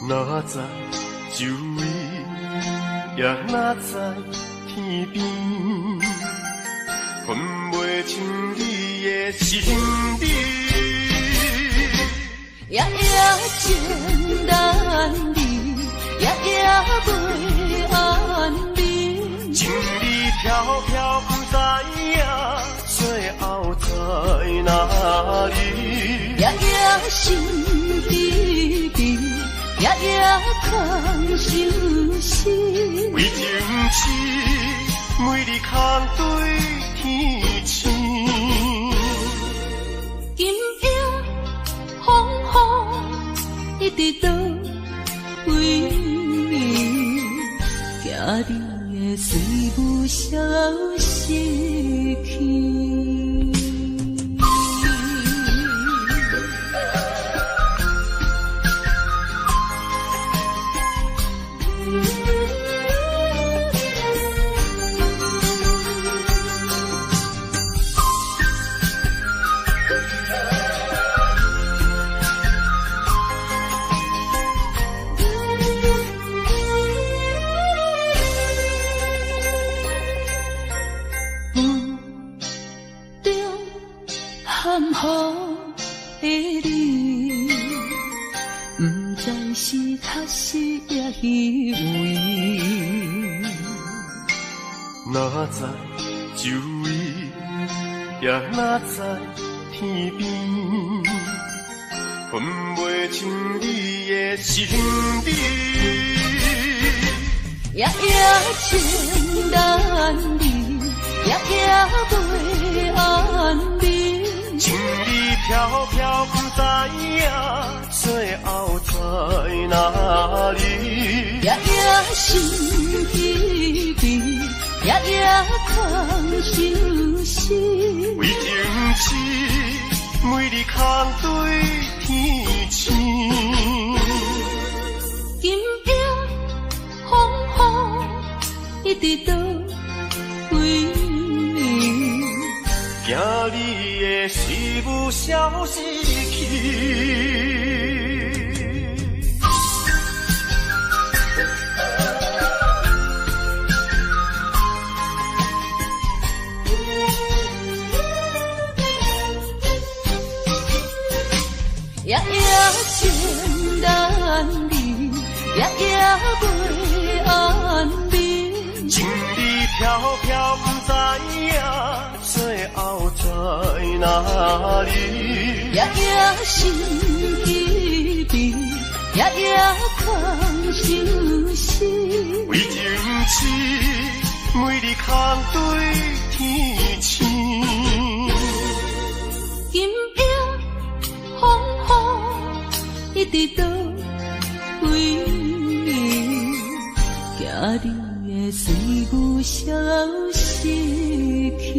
哪知周围，也哪知天边，分袂清你的心意。夜夜情难离，心稀微，夜夜空相思。为情痴，每日空对天星。今夜风雨一直到位，惊你的随母消失去。含糊的你，不知是确实也虚伪。哪知周围，也哪知天边，分袂清你的心理。夜夜情难离，夜夜袂安眠。情意飘飘，不知影最后在哪里。夜夜心稀微，夜夜空相思。为情痴，每日空对天星。今夜风雨一直到位，惊你的随母消失去。夜夜情难离，夜夜袂安眠。情意飘飘，不知影最后在哪里。夜夜心稀微，夜夜空相思。为情痴，每日空对天星。今夜风雨一直到位，惊你的随母消失去。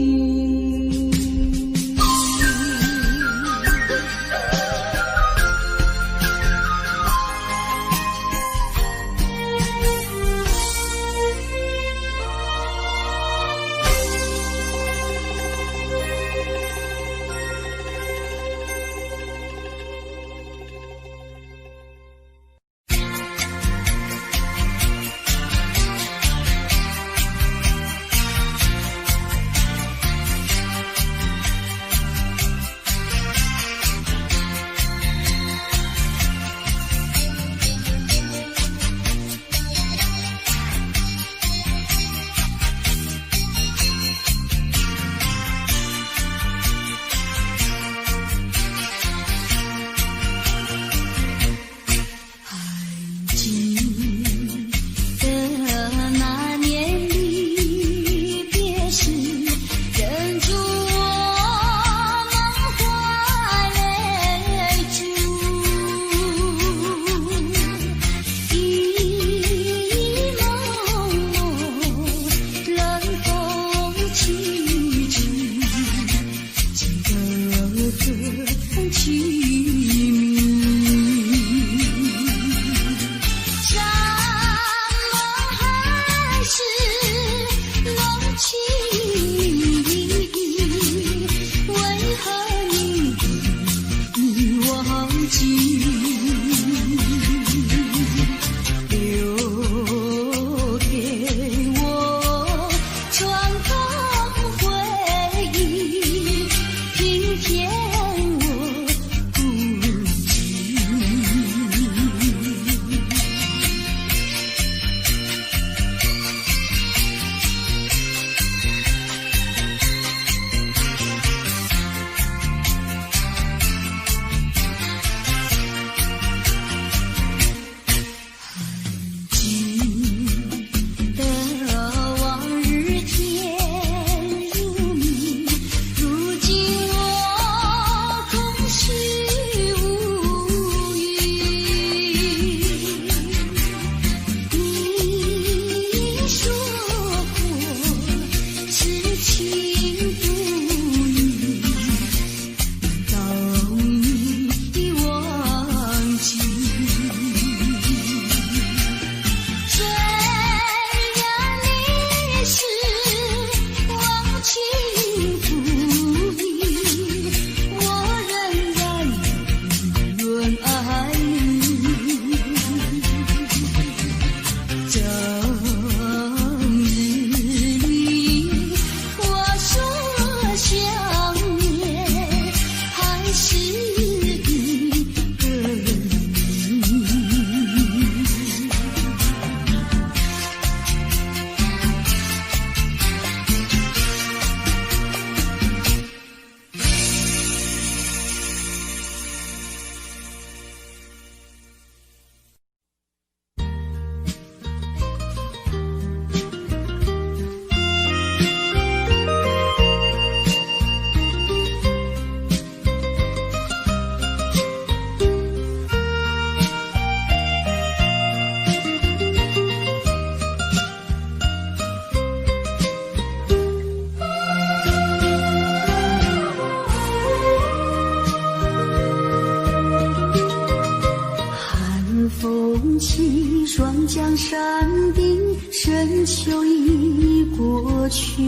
双江山顶，深秋已过去。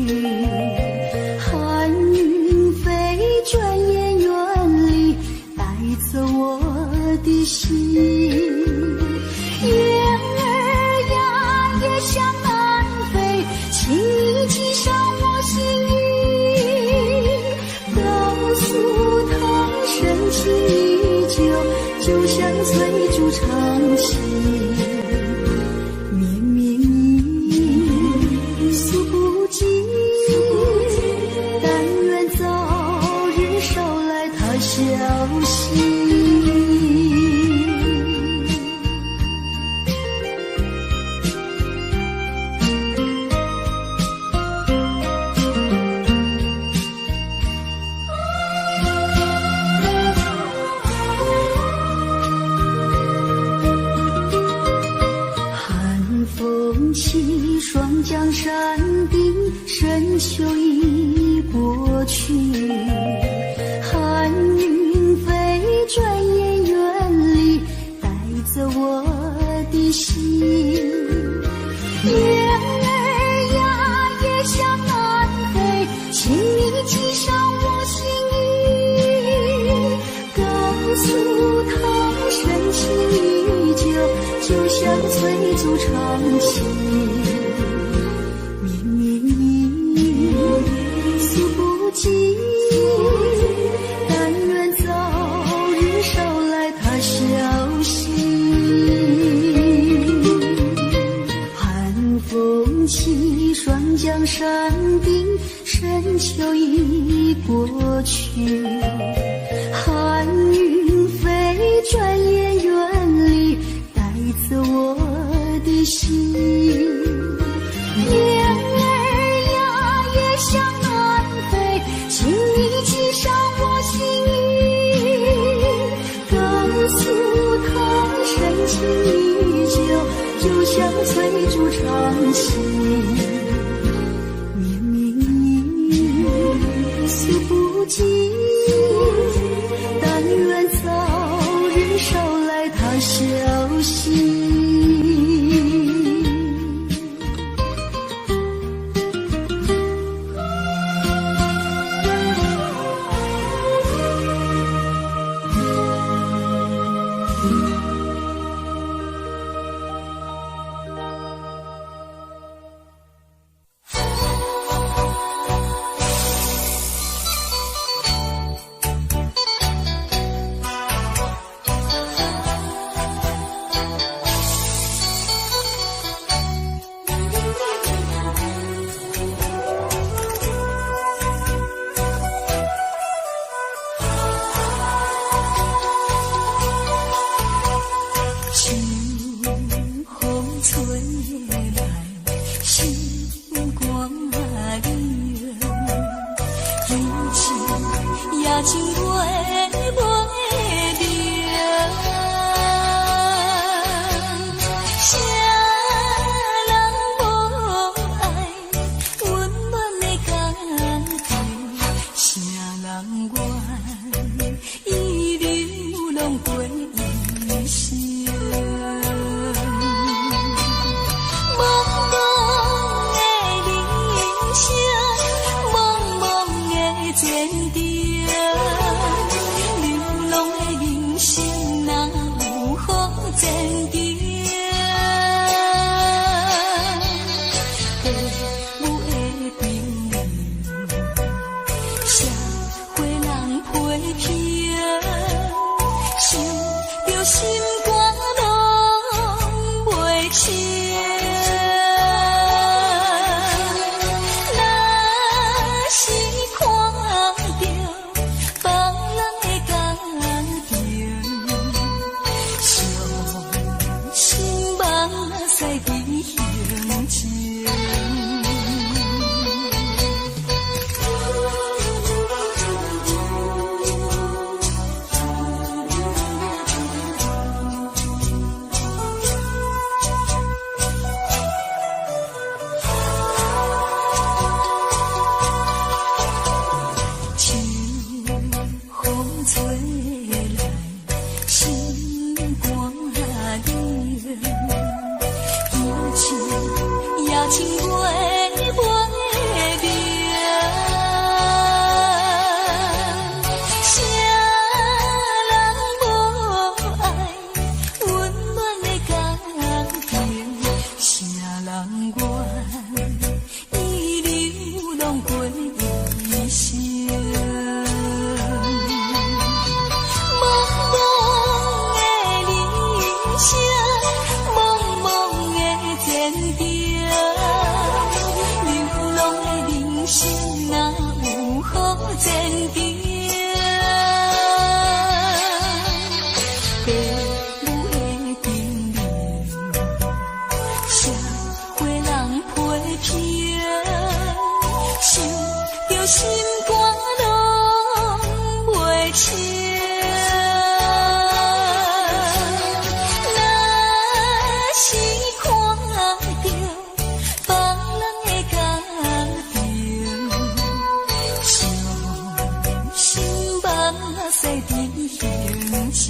寒云飞，转眼远离，带走我的心。月儿呀，也向南飞，请你系上我心意，告诉他深情依旧，就像翠竹长青。绵绵意诉不尽，但愿早日捎来他消息。起双江山顶，深秋已过去。寒云飞，转眼远离，带走我的心。月儿呀，也向南飞，请你系上我心意，告诉他深情依旧，就像翠竹长青。绵绵意诉不尽，但愿早日捎来他消息。寒风起双江山顶，深秋已过去。寒云飞，转眼远离，带走我的心。月儿呀，也向南飞，请你系上我心意，告诉他深情依旧，就像翠竹长青。绵绵意诉不尽，但愿早日捎来他消息。情袂袂灭。谁人无爱温暖的家庭？谁人愿意流浪过一生？茫茫的人生，茫茫的前程，流浪的人生哪有好前程？父母的叮咛，社会人批评，想着心肝拢袂清。若是看着别人的家庭，伤心目屎滴行情。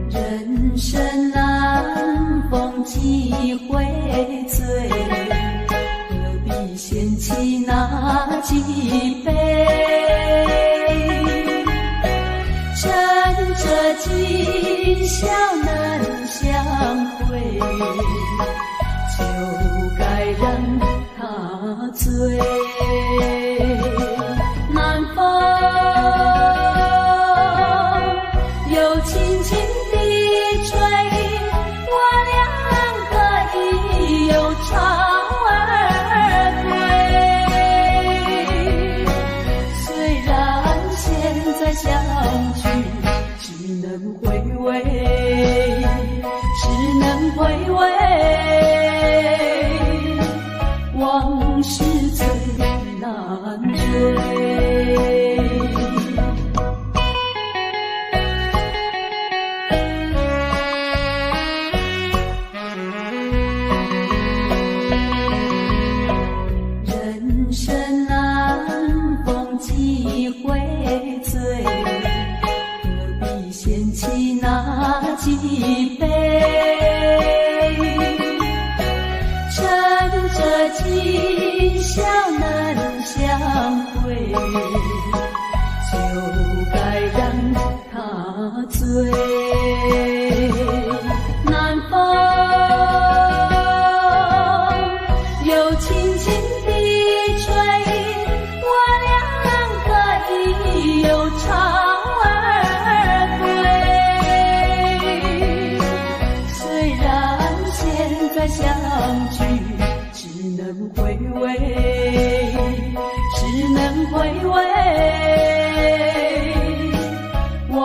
人生难逢几回醉，何必嫌弃那几杯？趁着今宵难相会，就该让他醉。南风又轻轻地吹，我俩可以有巢而归。虽然现在相聚只能回味，只能回味，往事最难追。人生难逢几回醉，何必嫌弃那几杯？趁着今宵难相会，就该让他醉。南风又轻轻地吹，我俩可以有巢而归。虽然现在相聚只能回味，只能回味，往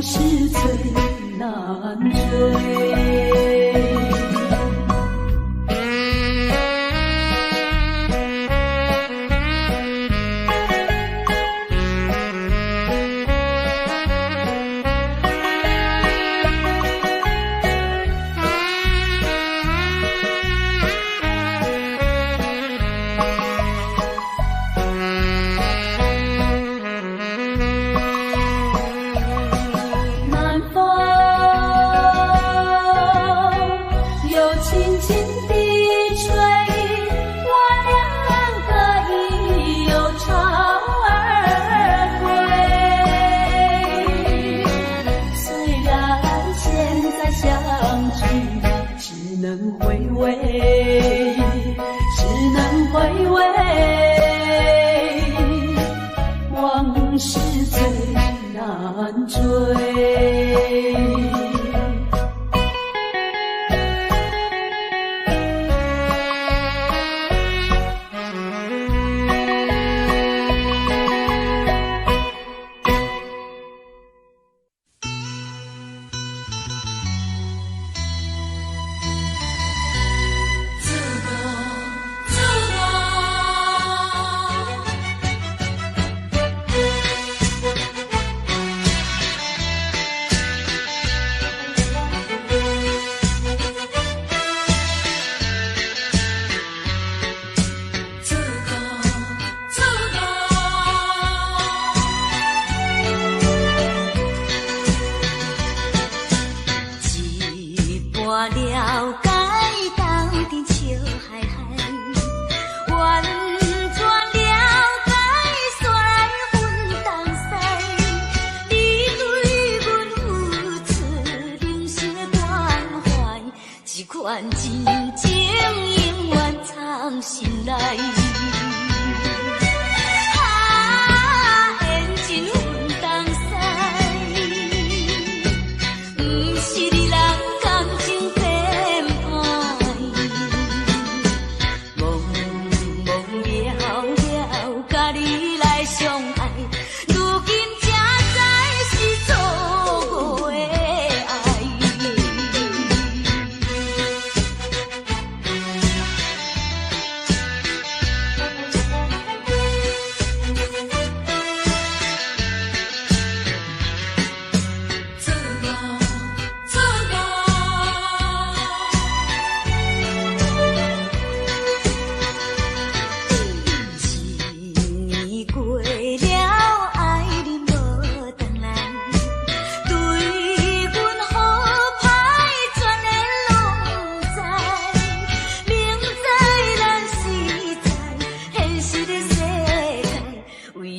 事最难追。南风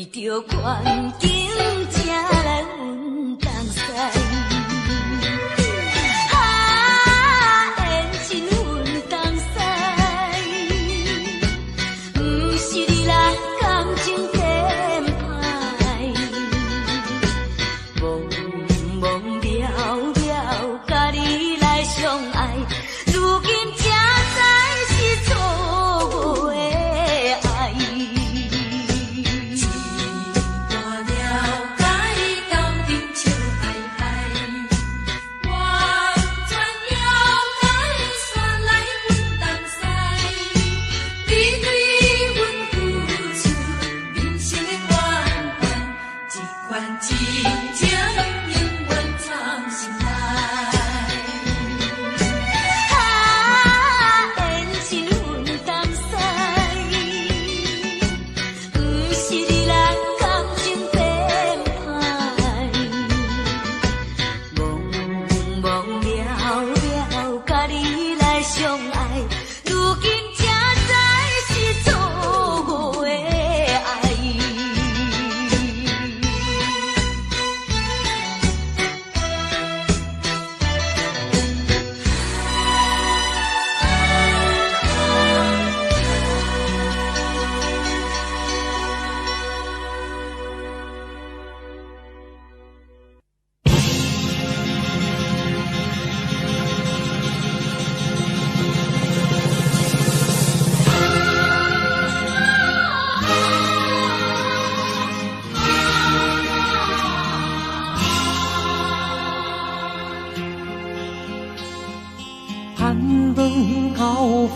为着环境才来阮东西。缘尽阮东西，不是你来感情变歹，懵懵了了，甲你来相爱，如今才知是错误的爱。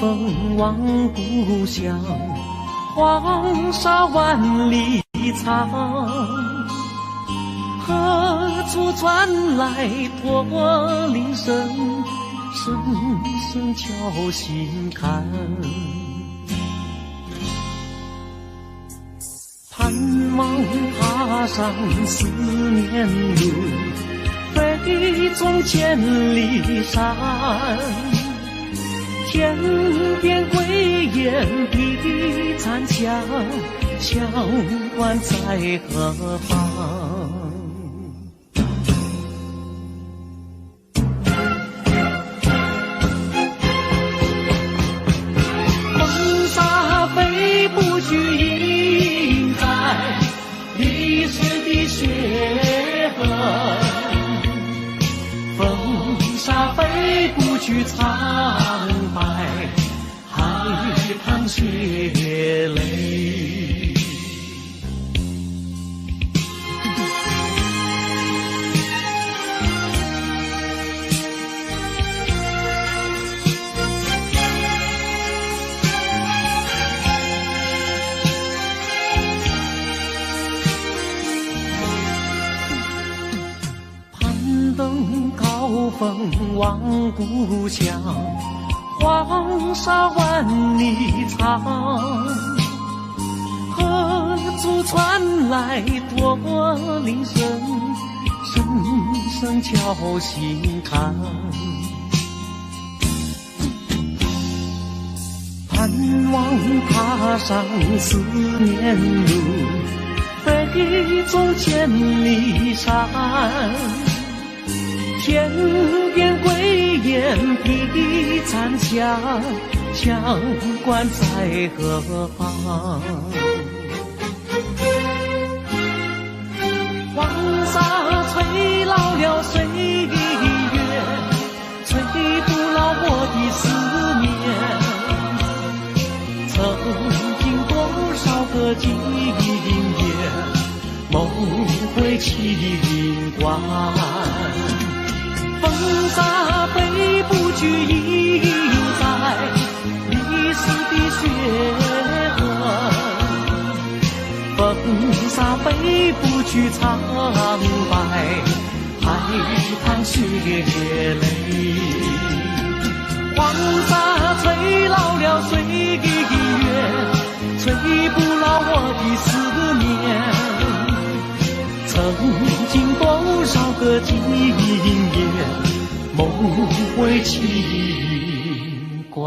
风望故乡，黄沙万里长，何处传来驼铃声，声声敲心坎。盼望踏上思念路，飞纵千里山。天边归雁披残香，相关在何方？风沙飞不去，印在历史的血痕。风沙飞不去，苍白海棠血泪。攀登高峰望故乡，黄沙万里长，何处传来驼铃声，声声敲心坎。盼望踏上思念路，飞纵千里山。天边归雁披残香，相关在何方？黄沙吹老了岁月，吹不老我的思念。曾经多少个今夜，梦回秦关。风沙飞不去，印在历史的血痕。风沙飞不去，苍白海棠血泪。黄沙吹老了岁月，吹不老我的思念。曾经多少个今夜，梦回秦关。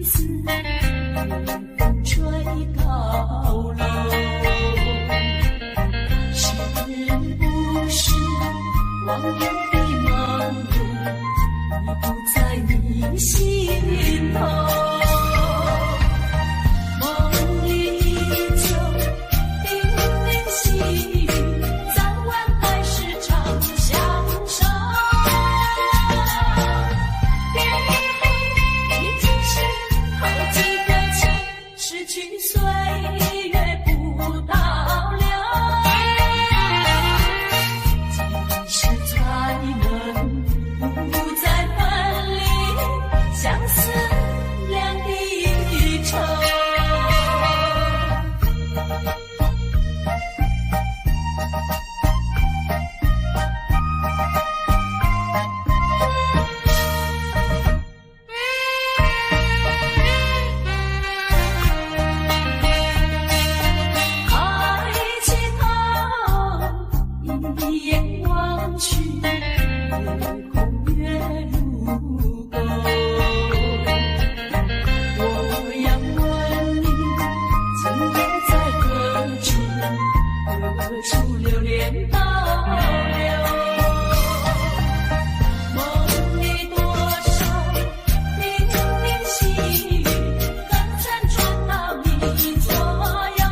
子，风吹高楼。是不是往日的梦路，已不在你心头？梦里就叮咛细语，早晚还是常相守。已经是好几个秋，失去岁月不倒流。几时才能不再分离，相思两地愁。抬起头，一眼望去，夜空月如钩。我要问你，今夜在何处？何处流连倒流？梦里多少叮咛细语，刚才传到你左右。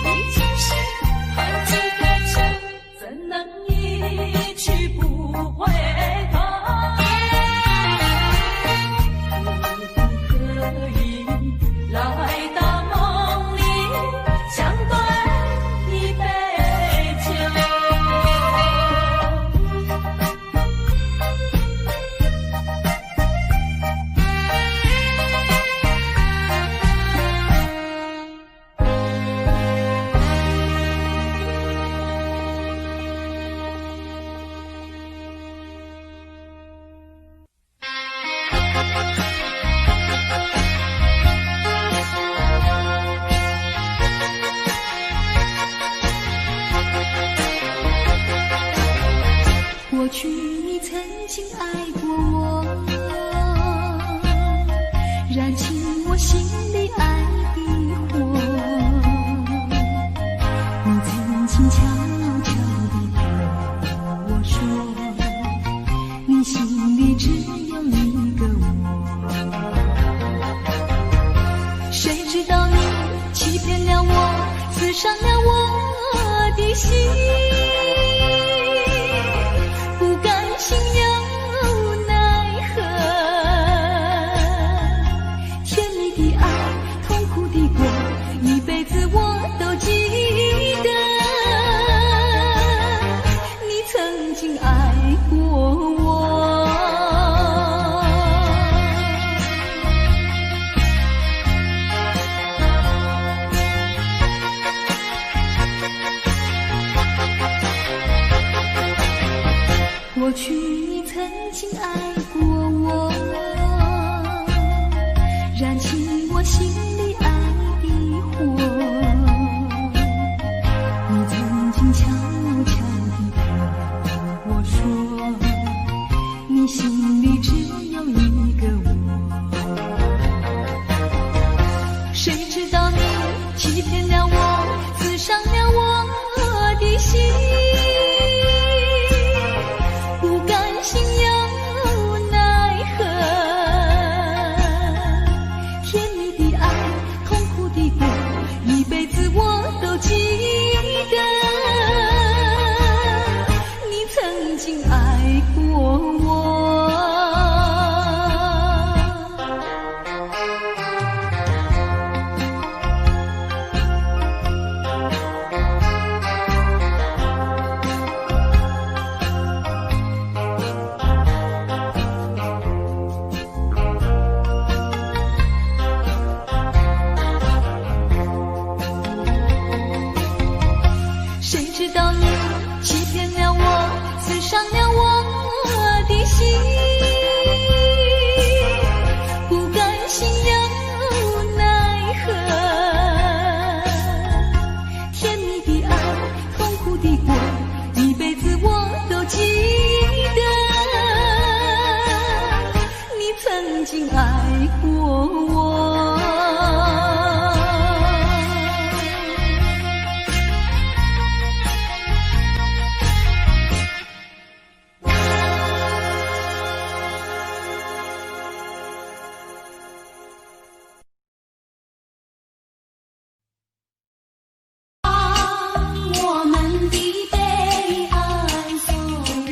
已经是好几个秋，怎能一去不回头？可不可以来到梦里，相对一杯酒？过去你曾经爱过我，燃起我心里爱的火。你曾经悄悄地对我说，你心里只有一个我。谁知道你欺骗了我，刺伤了我的心。不甘心又奈何，甜蜜的爱，痛苦的过，一辈子我都记得。你曾经爱过我。过去你曾经爱过我，燃起我心里爱的火。你曾经悄悄地对我说，你心里只有一个我。谁知道你欺骗了我，刺伤了我的心。不甘心又奈经爱过我。我们的悲哀送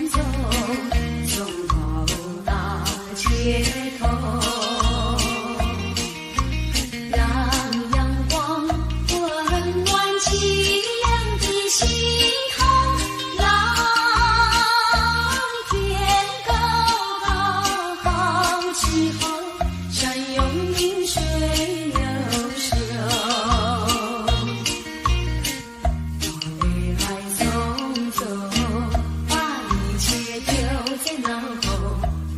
走，送到大街头，让阳光温暖凄凉的心头，让天高高好气候，山有名水有秀。送走，把一切丢在脑后，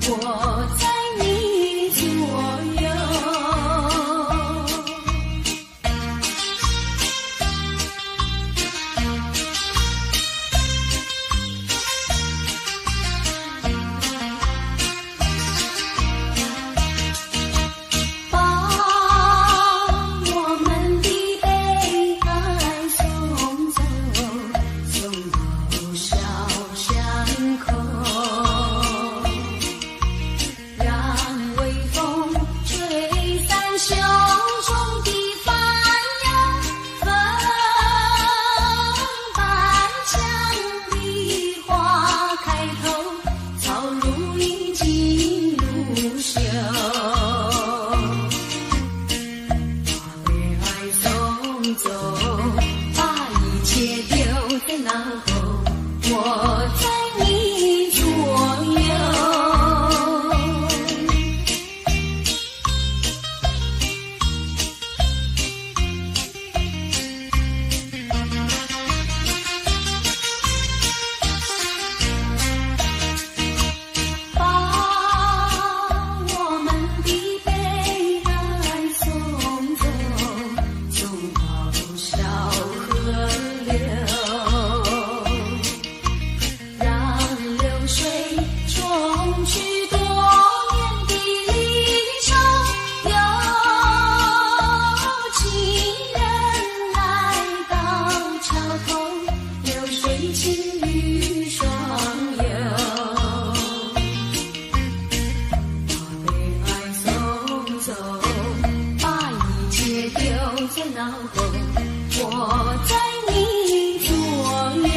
我在你左右。把我们的悲哀送走，送到小巷口，让微风吹散胸中的烦忧，风伴墙的花开头，草如茵金如绣。把悲哀送走，把一切丢在脑后，我在你左右。把我们的悲哀送走，送到小河流，让流水冲去多年的离愁，有情人来到桥头，流水情侣双游。把悲哀送走，把一切丢在脑后，我在你左右。